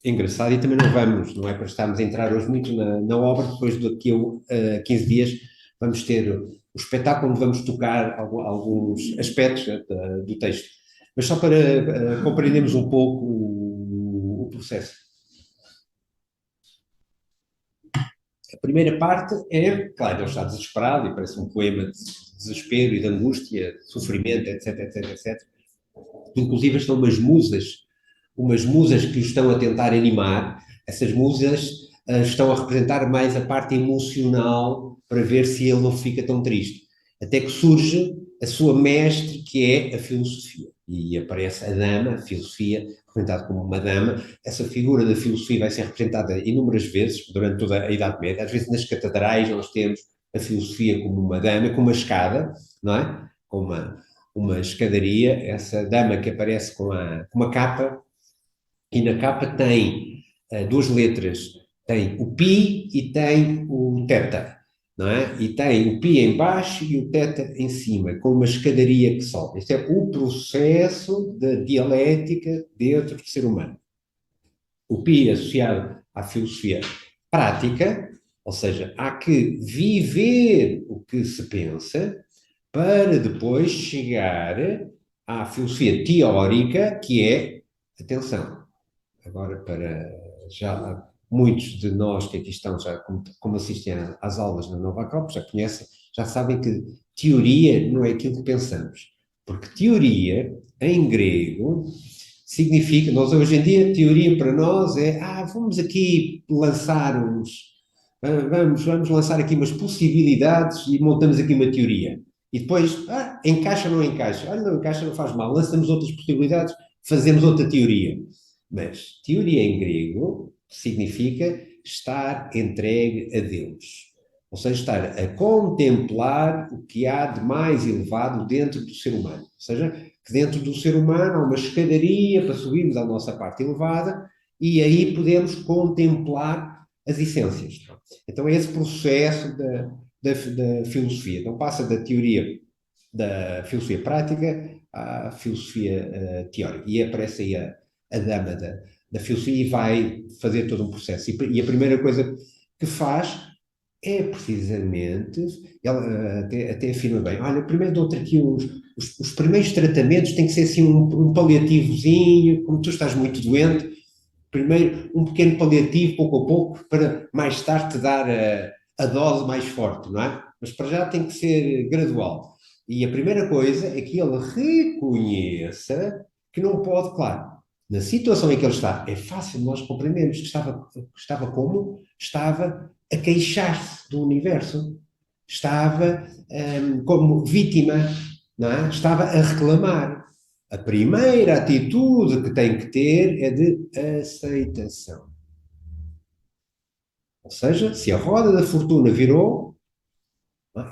engraçada e também não é para estarmos a entrar hoje muito na obra, depois daqui a 15 dias vamos ter o espetáculo onde vamos tocar alguns aspectos do texto. Mas só para compreendermos um pouco o processo. A primeira parte é, claro, ele está desesperado e parece um poema de desespero e de angústia, de sofrimento, etc, etc, etc. Inclusive estão umas musas que o estão a tentar animar. Essas musas estão a representar mais a parte emocional para ver se ele não fica tão triste. Até que surge a sua mestre, que é a filosofia. E aparece a dama, a filosofia, representada como uma dama. Essa figura da filosofia vai ser representada inúmeras vezes durante toda a Idade Média. Às vezes nas catedrais nós temos a filosofia como uma dama, com uma escada, não é? Com uma escadaria, essa dama que aparece com uma capa, e na capa tem duas letras, tem o pi e tem o teta, não é? E tem o pi em baixo e o teta em cima, com uma escadaria que sobe. Este é o processo da dialética dentro do ser humano. O pi associado à filosofia prática, ou seja, há que viver o que se pensa, para depois chegar à filosofia teórica, que é, atenção, agora para já muitos de nós que aqui estão, já como assistem às aulas na Nova Acrópole, já conhecem, já sabem que teoria não é aquilo que pensamos. Porque teoria, em grego, significa, nós hoje em dia, teoria para nós é, vamos aqui lançar vamos lançar aqui umas possibilidades e montamos aqui uma teoria. E depois, encaixa ou não encaixa? Olha, não encaixa, não faz mal. Lançamos outras possibilidades, fazemos outra teoria. Mas teoria em grego significa estar entregue a Deus. Ou seja, estar a contemplar o que há de mais elevado dentro do ser humano. Ou seja, que dentro do ser humano há uma escadaria para subirmos à nossa parte elevada e aí podemos contemplar as essências. Então é esse processo da filosofia. Então passa da teoria da filosofia prática à filosofia teórica. E aparece aí a dama da filosofia e vai fazer todo um processo. E a primeira coisa que faz é precisamente, ela até afirma bem, olha, primeiro dou-te aqui os primeiros tratamentos têm que ser assim um paliativozinho, como tu estás muito doente, primeiro um pequeno paliativo, pouco a pouco, para mais tarde te dar a dose mais forte, não é? Mas para já tem que ser gradual. E a primeira coisa é que ele reconheça que não pode, claro, na situação em que ele está, é fácil nós compreendermos que estava como? Estava a queixar-se do universo, estava como vítima, não é? Estava a reclamar. A primeira atitude que tem que ter é de aceitação. Ou seja, se a roda da fortuna virou,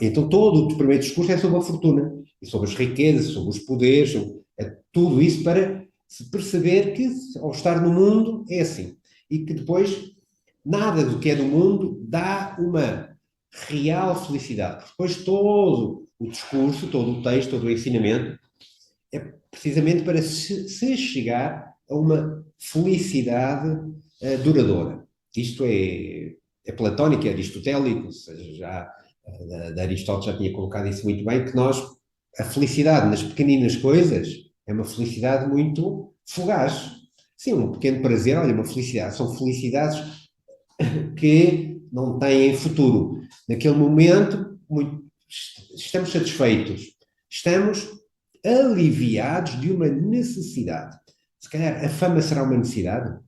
então todo o primeiro discurso é sobre a fortuna, e sobre as riquezas, sobre os poderes, é tudo isso para se perceber que ao estar no mundo é assim. E que depois nada do que é do mundo dá uma real felicidade. Depois todo o discurso, todo o texto, todo o ensinamento é precisamente para se chegar a uma felicidade duradoura. Isto é platónico, é aristotélico, ou seja, já da Aristóteles já tinha colocado isso muito bem, que nós, a felicidade nas pequeninas coisas é uma felicidade muito fugaz. Sim, um pequeno prazer, olha, uma felicidade, são felicidades que não têm futuro. Naquele momento, estamos satisfeitos, estamos aliviados de uma necessidade. Se calhar a fama será uma necessidade?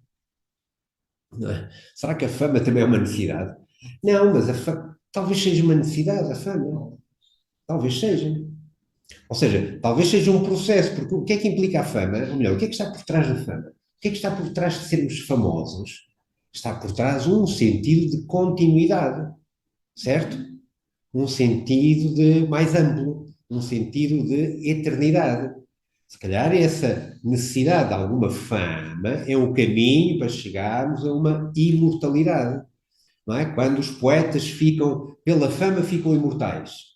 Não é? Será que a fama também é uma necessidade? Não, mas a fama, talvez seja uma necessidade, a fama. Talvez seja. Ou seja, talvez seja um processo, porque o que é que implica a fama? Ou melhor, o que é que está por trás da fama? O que é que está por trás de sermos famosos? Está por trás um sentido de continuidade, certo? Um sentido de mais amplo, um sentido de eternidade. Se calhar essa necessidade de alguma fama é um caminho para chegarmos a uma imortalidade, não é? Quando os poetas ficam, pela fama, ficam imortais.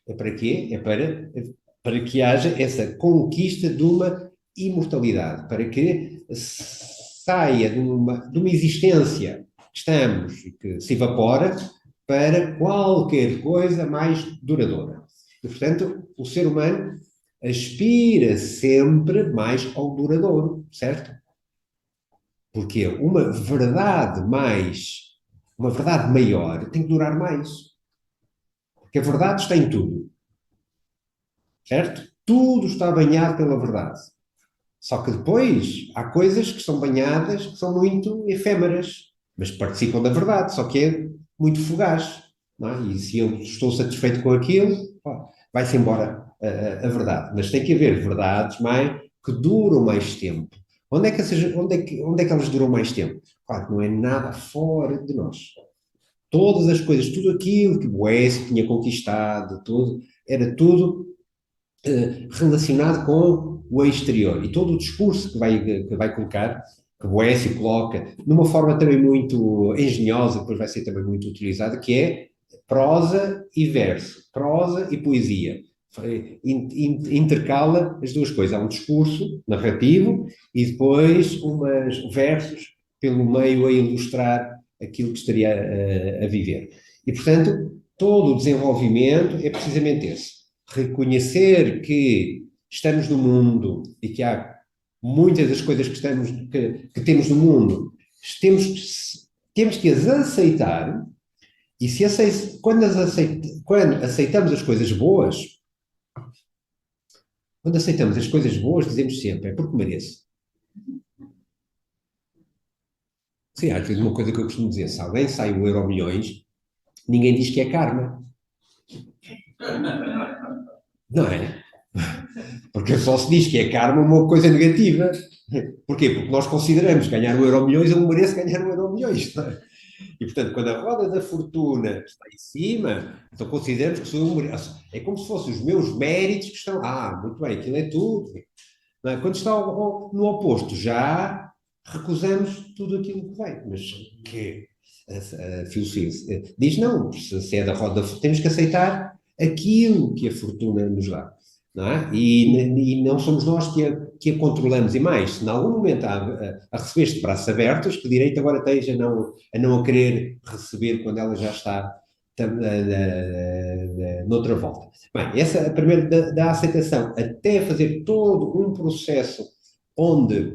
É para quê? É para que haja essa conquista de uma imortalidade, para que saia de uma existência que estamos e que se evapora para qualquer coisa mais duradoura. E, portanto, o ser humano aspira sempre mais ao duradouro, certo? Porque uma verdade maior tem que durar mais. Porque a verdade está em tudo, certo? Tudo está banhado pela verdade. Só que depois há coisas que são banhadas que são muito efêmeras, mas participam da verdade, só que é muito fugaz. Não é? E se eu estou satisfeito com aquilo, vai-se embora a verdade. Mas tem que haver verdades que duram mais tempo. Onde é que elas duram mais tempo? Claro que não é nada fora de nós. Todas as coisas, tudo aquilo que Boécio tinha conquistado, tudo, era tudo relacionado com o exterior. E todo o discurso que vai colocar, que Boécio coloca, de uma forma também muito engenhosa, depois vai ser também muito utilizada, que é prosa e verso, prosa e poesia. Intercala as duas coisas. Há um discurso narrativo e depois umas versos pelo meio a ilustrar aquilo que estaria a viver. E, portanto, todo o desenvolvimento é precisamente esse. Reconhecer que estamos no mundo e que há muitas das coisas que temos no mundo, temos que as aceitar e quando aceitamos as coisas boas, quando aceitamos as coisas boas, dizemos sempre, é porque mereço. Sim, às vezes uma coisa que eu costumo dizer, se alguém sai um euro milhões, ninguém diz que é karma, não é? Porque só se diz que é karma uma coisa negativa. Porquê? Porque nós consideramos que ganhar um euro milhões, eu mereço ganhar um euro milhões. Não é? E, portanto, quando a roda da fortuna está em cima, então consideramos que sou eu. É como se fossem os meus méritos que estão. Ah, muito bem, aquilo é tudo. Não é? Quando está no oposto, já recusamos tudo aquilo que vem. Mas que a filosofia diz não, se é da roda, temos que aceitar aquilo que a fortuna nos dá. Não é? E não somos nós que a controlamos. E mais, se em algum momento a recebeste de braços abertos, que direito agora tens a não a querer receber quando ela já está noutra volta. Bem, essa é a primeira da aceitação, até fazer todo um processo onde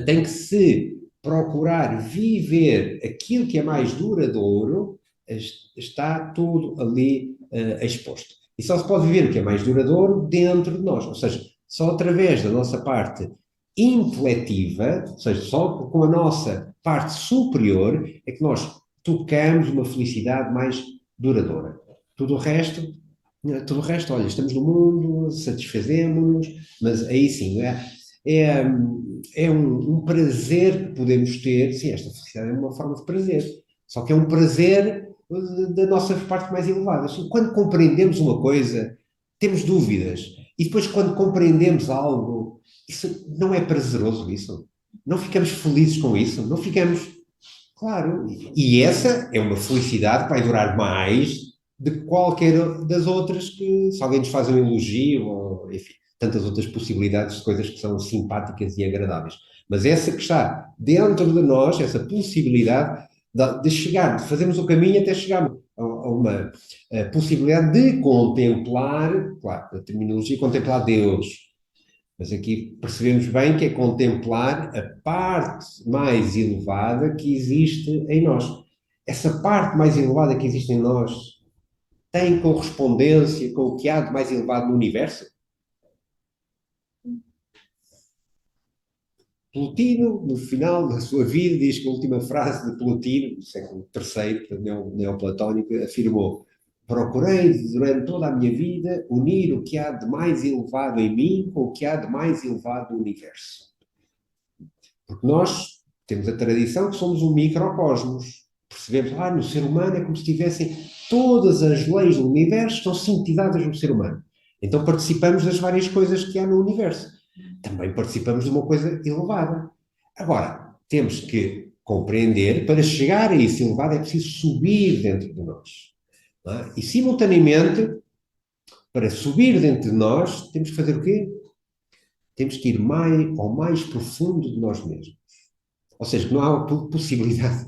tem que se procurar viver aquilo que é mais duradouro, está tudo ali exposto. E só se pode viver o que é mais duradouro dentro de nós, ou seja, só através da nossa parte intelectiva, ou seja, só com a nossa parte superior, é que nós tocamos uma felicidade mais duradoura. Tudo o resto olha, estamos no mundo, satisfazemos-nos, mas aí sim, é, é um prazer que podemos ter. Sim, esta felicidade é uma forma de prazer. Só que é um prazer da nossa parte mais elevada. Assim, quando compreendemos uma coisa, temos dúvidas. E depois, quando compreendemos algo, isso não é prazeroso, isso. Não ficamos felizes com isso. Não ficamos. Claro. E essa é uma felicidade que vai durar mais de qualquer das outras que, se alguém nos faz um elogio, ou enfim, tantas outras possibilidades de coisas que são simpáticas e agradáveis. Mas essa que está dentro de nós, essa possibilidade de chegar, de fazermos o caminho até chegar a uma possibilidade de contemplar, claro, a terminologia, contemplar Deus. Mas aqui percebemos bem que é contemplar a parte mais elevada que existe em nós. Essa parte mais elevada que existe em nós tem correspondência com o que há de mais elevado no universo? Plotino, no final da sua vida, diz que a última frase de Plotino, do século III, neoplatónico, afirmou: procurei durante toda a minha vida unir o que há de mais elevado em mim com o que há de mais elevado no universo. Porque nós temos a tradição que somos um microcosmos. Percebemos, no ser humano é como se tivessem todas as leis do universo estão sintetizadas no ser humano. Então participamos das várias coisas que há no universo. Também participamos de uma coisa elevada. Agora, temos que compreender, para chegar a isso elevado é preciso subir dentro de nós. Não é? E simultaneamente, para subir dentro de nós, temos que fazer o quê? Temos que ir ao mais profundo de nós mesmos. Ou seja, que não há possibilidade.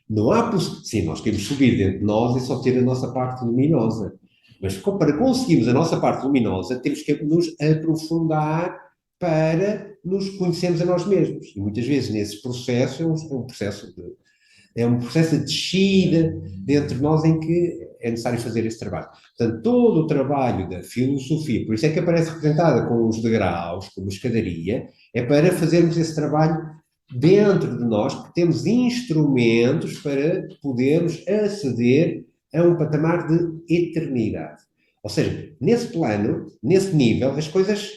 Não há sim, nós queremos subir dentro de nós e só ter a nossa parte luminosa. Mas para conseguirmos a nossa parte luminosa, temos que nos aprofundar para nos conhecermos a nós mesmos. E muitas vezes nesse processo é um processo de descida dentro de nós em que é necessário fazer esse trabalho. Portanto, todo o trabalho da filosofia, por isso é que aparece representada com os degraus, com uma escadaria, é para fazermos esse trabalho dentro de nós, que temos instrumentos para podermos aceder a um patamar de eternidade. Ou seja, nesse plano, nesse nível, as coisas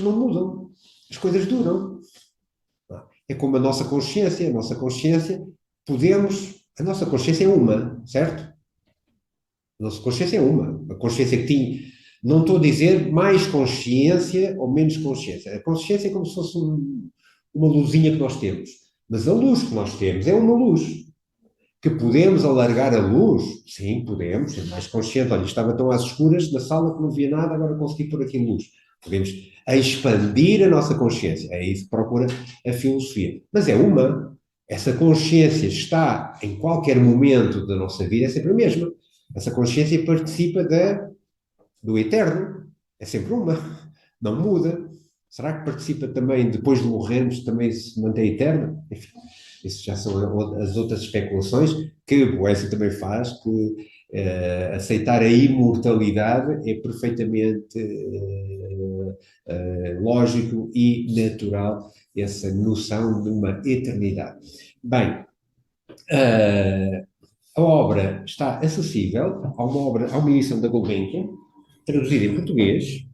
não mudam, as coisas duram. É como a nossa consciência. A nossa consciência é uma, certo? A nossa consciência é uma. A consciência que tinha, não estou a dizer mais consciência ou menos consciência. A consciência é como se fosse uma luzinha que nós temos. Mas a luz que nós temos é uma luz. Que podemos alargar a luz? Sim, podemos, ser mais consciente. Olha, estava tão às escuras na sala que não via nada, agora consegui pôr aqui luz. Podemos expandir a nossa consciência. É isso que procura a filosofia. Mas é uma. Essa consciência está em qualquer momento da nossa vida, é sempre a mesma. Essa consciência participa do eterno. É sempre uma. Não muda. Será que participa também, depois de morrermos, também se mantém eterna? Enfim, isso já são as outras especulações que o Boécio também faz, que aceitar a imortalidade é perfeitamente lógico e natural, essa noção de uma eternidade. Bem, a obra está acessível, há uma edição da Gulbenkian, traduzida em português,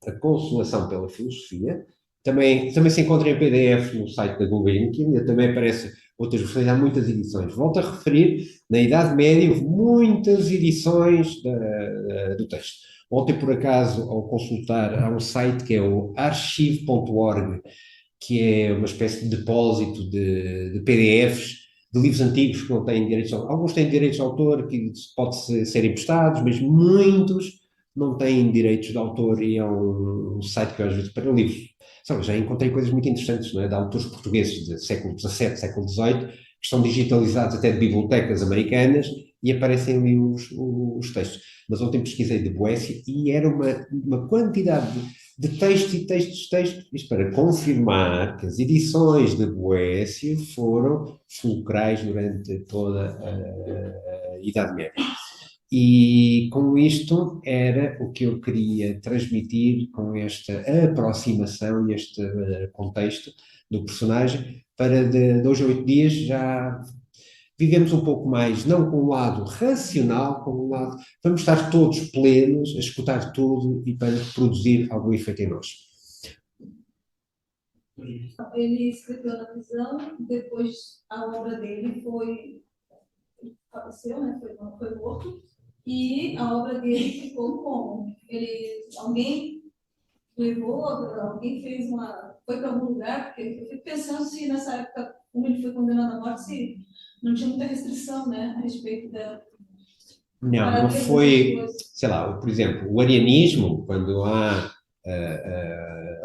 A Consolação pela Filosofia, também se encontra em PDF no site da Gulbenkian, também aparece outras versões, há muitas edições. Volto a referir, na Idade Média houve muitas edições do texto. Ontem, por acaso, ao consultar, há um site que é o archive.org, que é uma espécie de depósito de PDFs de livros antigos que não têm direitos de autor. Alguns têm direitos de autor que pode ser emprestados, mas muitos não têm direitos de autor e é um site que eu às vezes para livros. Sabe, já encontrei coisas muito interessantes, não é? De autores portugueses do século XVII, século XVIII, que estão digitalizados até de bibliotecas americanas e aparecem ali os textos. Mas ontem pesquisei de Boécio e era uma quantidade de textos e textos, isto para confirmar que as edições de Boécio foram fulcrais durante toda a Idade Média. E com isto era o que eu queria transmitir com esta aproximação e este contexto do personagem, para de 2 a 8 dias já vivemos um pouco mais, não com um lado racional, com um lado, vamos estar todos plenos, a escutar tudo e para produzir algum efeito em nós. Ele escreveu na prisão, depois a obra dele faleceu, né? Foi morto, e a obra dele ficou no como? Alguém levou, alguém foi para algum lugar, porque eu fico pensando se nessa época, como ele foi condenado à morte, se não tinha muita restrição, né, a respeito da... Não foi, sei lá, por exemplo, o arianismo, quando há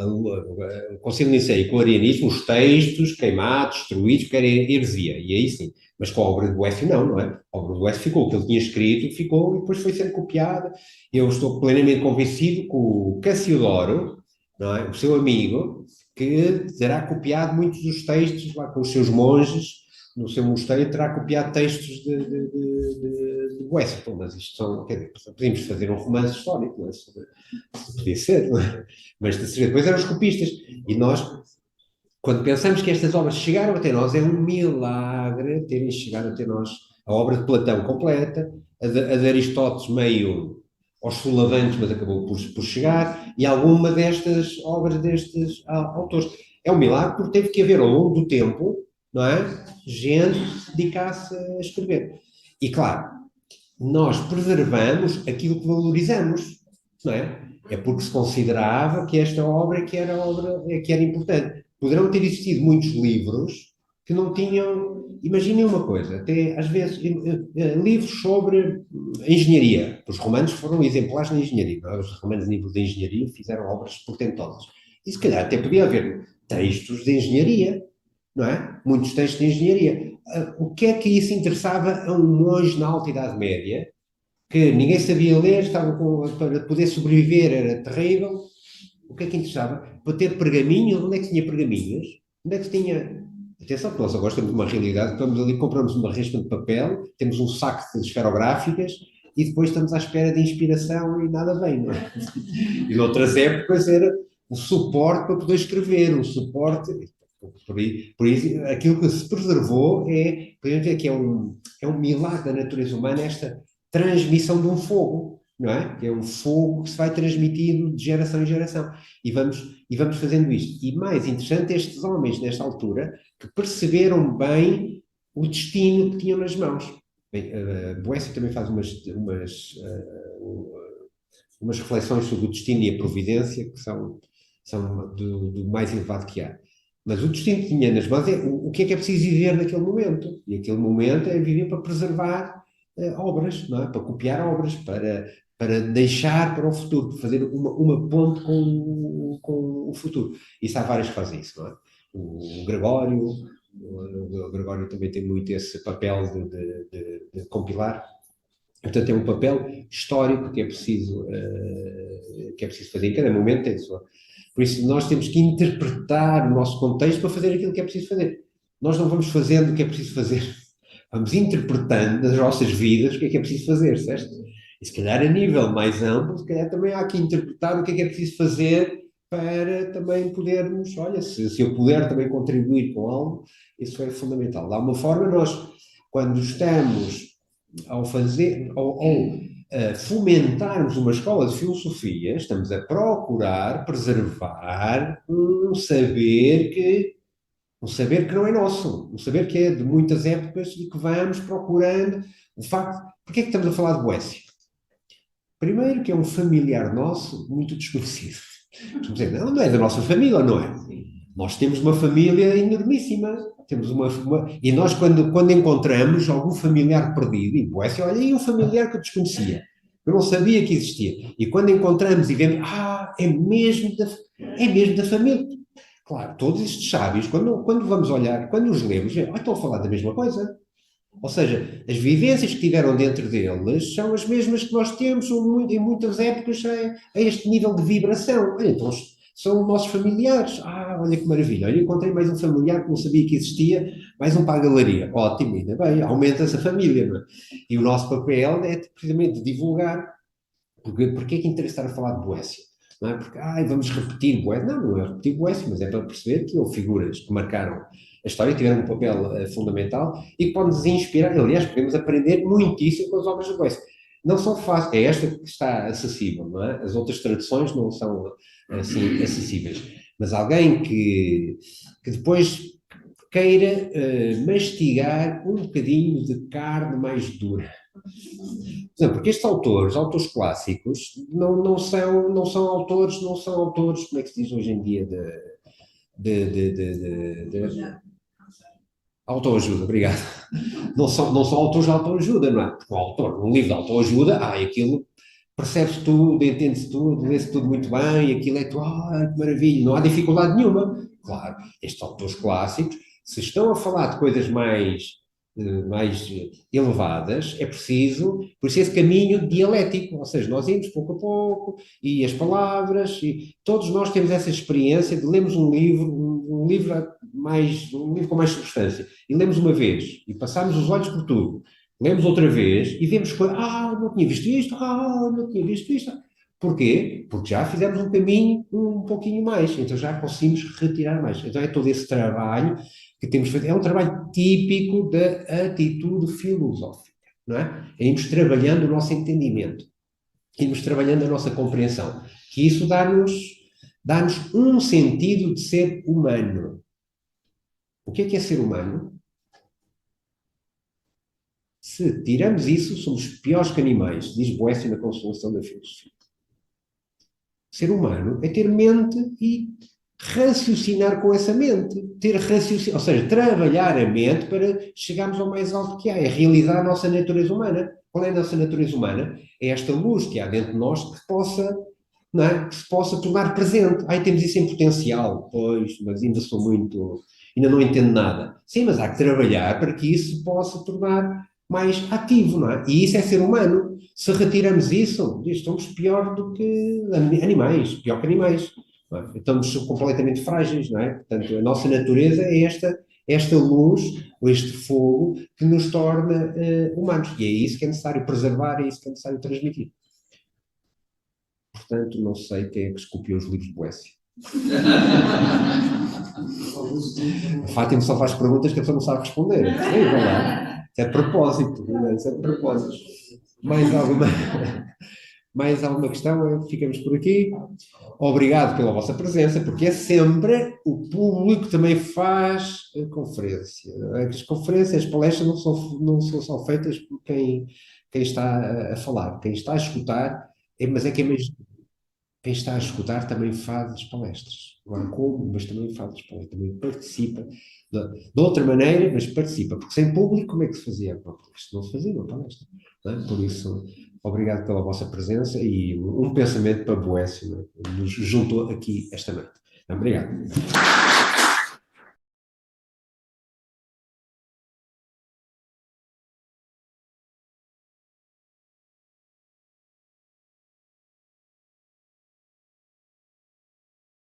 o Concílio Nicéico, o arianismo, os textos queimados, destruídos, porque era heresia, e aí sim. Mas com a obra de Boécio não é? A obra de Boécio ficou, o que ele tinha escrito ficou e depois foi sendo copiada. Eu estou plenamente convencido que o Cassiodoro, não é? O seu amigo, que terá copiado muitos dos textos lá com os seus monges, no seu mosteiro, terá copiado textos de Boécio. Pô, mas isto são, quer dizer, podíamos fazer um romance histórico, não é? Podia ser, não é? Mas depois eram os copistas. E nós, quando pensamos que estas obras chegaram até nós, é um milagre terem chegado até nós. A obra de Platão completa, a de Aristóteles meio aos solavantes, mas acabou por chegar, e alguma destas obras destes autores. É um milagre porque teve que haver ao longo do tempo, não é? Gente que se dedicasse a escrever. E claro, nós preservamos aquilo que valorizamos, não é? É porque se considerava que esta obra que era obra que era importante. Poderão ter existido muitos livros que não tinham. Imaginem uma coisa, até às vezes livros sobre engenharia. Os romanos foram exemplares na engenharia. Não é? Os romanos, a nível de engenharia, fizeram obras portentosas. E se calhar até podia haver textos de engenharia, não é? Muitos textos de engenharia. O que é que isso interessava a um monge na Alta Idade Média, que ninguém sabia ler, para poder sobreviver era terrível? O que é que interessava? Para ter pergaminhos, onde é que tinha pergaminhos? Onde é que tinha... Atenção, que nós agora temos uma realidade, estamos ali, compramos uma resta de papel, temos um saco de esferográficas e depois estamos à espera de inspiração e nada vem, não é? E noutras épocas era um suporte para poder escrever, um suporte... Por isso, aquilo que se preservou podemos dizer que é um milagre da natureza humana esta transmissão de um fogo, não é? Que é um fogo que se vai transmitindo de geração em geração. E vamos fazendo isto. E mais interessante, estes homens, nesta altura, que perceberam bem o destino que tinham nas mãos. Bem, Boécio também faz umas reflexões sobre o destino e a providência que são do mais elevado que há. Mas o destino que tinha nas mãos é o que é preciso viver naquele momento. E aquele momento é viver para preservar obras, não é? Para copiar obras, para deixar para o futuro, para fazer uma ponte com o futuro. Isso há vários que fazem isso, não é? O Gregório também tem muito esse papel de compilar. Portanto, é um papel histórico que é preciso fazer em cada momento. Por isso, nós temos que interpretar o nosso contexto para fazer aquilo que é preciso fazer. Nós não vamos fazendo o que é preciso fazer. Vamos interpretando nas nossas vidas o que é preciso fazer, certo? E se calhar a nível mais amplo, se calhar também há que interpretar o que é preciso fazer para também podermos, olha, se eu puder também contribuir com algo, isso é fundamental. De alguma forma, nós, quando estamos ao fazer, ou fomentarmos uma escola de filosofia, estamos a procurar preservar um saber que não é nosso, um saber que é de muitas épocas e que vamos procurando. O facto, porque é que estamos a falar de Boécio? Primeiro, que é um familiar nosso muito desconhecido. Vamos dizer, não, não é da nossa família, não é? Nós temos uma família enormíssima. Temos e nós, quando encontramos algum familiar perdido, e Boécio, olha aí um familiar que eu desconhecia, eu não sabia que existia. E quando encontramos e vemos, é mesmo da família. Claro, todos estes sábios, quando vamos olhar, quando os lemos, estão a falar da mesma coisa. Ou seja, as vivências que tiveram dentro deles são as mesmas que nós temos em muitas épocas a este nível de vibração. Olha, então são nossos familiares. Olha que maravilha. Olha, encontrei mais um familiar que não sabia que existia, mais um para a galeria. Ótimo, ainda bem, aumenta-se a família. Não é? E o nosso papel é precisamente divulgar. Porque é que interessa estar a falar de Boécio? Não é porque, vamos repetir Boécio. Não, não é repetir Boécio, mas é para perceber que houve figuras que marcaram a história, tiveram um papel fundamental e que podem nos inspirar. Aliás, podemos aprender muitíssimo com as obras de Boécio. Não são fáceis, é esta que está acessível, não é? As outras traduções não são assim acessíveis. Mas alguém que depois queira mastigar um bocadinho de carne mais dura. Por exemplo, porque estes autores clássicos, não são autores, como é que se diz hoje em dia, de autoajuda, obrigado. Não são autores de autoajuda, não é? Porque um livro de autoajuda, aquilo percebe-se tudo, entende-se tudo, lê-se tudo muito bem, aquilo é tudo, que maravilha, não há dificuldade nenhuma. Claro, estes autores clássicos, se estão a falar de coisas mais elevadas, é preciso, por isso esse caminho dialético, ou seja, nós íamos pouco a pouco, e as palavras, e todos nós temos essa experiência de lermos um livro com mais substância, e lemos uma vez, e passamos os olhos por tudo, lemos outra vez, e vemos que, não tinha visto isto, não tinha visto isto. Porquê? Porque já fizemos um caminho um pouquinho mais, então já conseguimos retirar mais. Então é todo esse trabalho que temos feito, é um trabalho típico da atitude filosófica, não é? É irmos trabalhando o nosso entendimento, irmos trabalhando a nossa compreensão, que isso dá-nos um sentido de ser humano. O que é ser humano? Se tiramos isso, somos piores que animais, diz Boécio na Consolação da Filosofia. Ser humano é ter mente e raciocinar com essa mente, ou seja, trabalhar a mente para chegarmos ao mais alto que há, é realizar a nossa natureza humana. Qual é a nossa natureza humana? É esta luz que há dentro de nós que possa, não é? Que se possa tornar presente. Temos isso em potencial, pois, mas ainda não entendo nada. Sim, mas há que trabalhar para que isso se possa tornar mais ativo, não é? E isso é ser humano. Se retiramos isso, estamos pior do que animais, pior que animais. Estamos completamente frágeis, não é? Portanto, a nossa natureza é esta luz, ou este fogo, que nos torna humanos. E é isso que é necessário preservar, é isso que é necessário transmitir. Portanto, não sei quem é que esculpiu os livros de Boécio. A Fátima só faz perguntas que a pessoa não sabe responder. É verdade. É de propósito. É de propósito. Mais alguma questão? Ficamos por aqui. Obrigado pela vossa presença, porque é sempre o público que também faz a conferência. As conferências, as palestras não são só feitas por quem está a falar, quem está a escutar, mas é quem está a escutar também faz as palestras. Agora, como? Mas também faz as palestras, também participa. De outra maneira, mas participa. Porque sem público, como é que se fazia uma palestra? Não se fazia uma palestra. Não é? Por isso, obrigado pela vossa presença e um pensamento para Boécio, nos juntou aqui esta noite. Obrigado.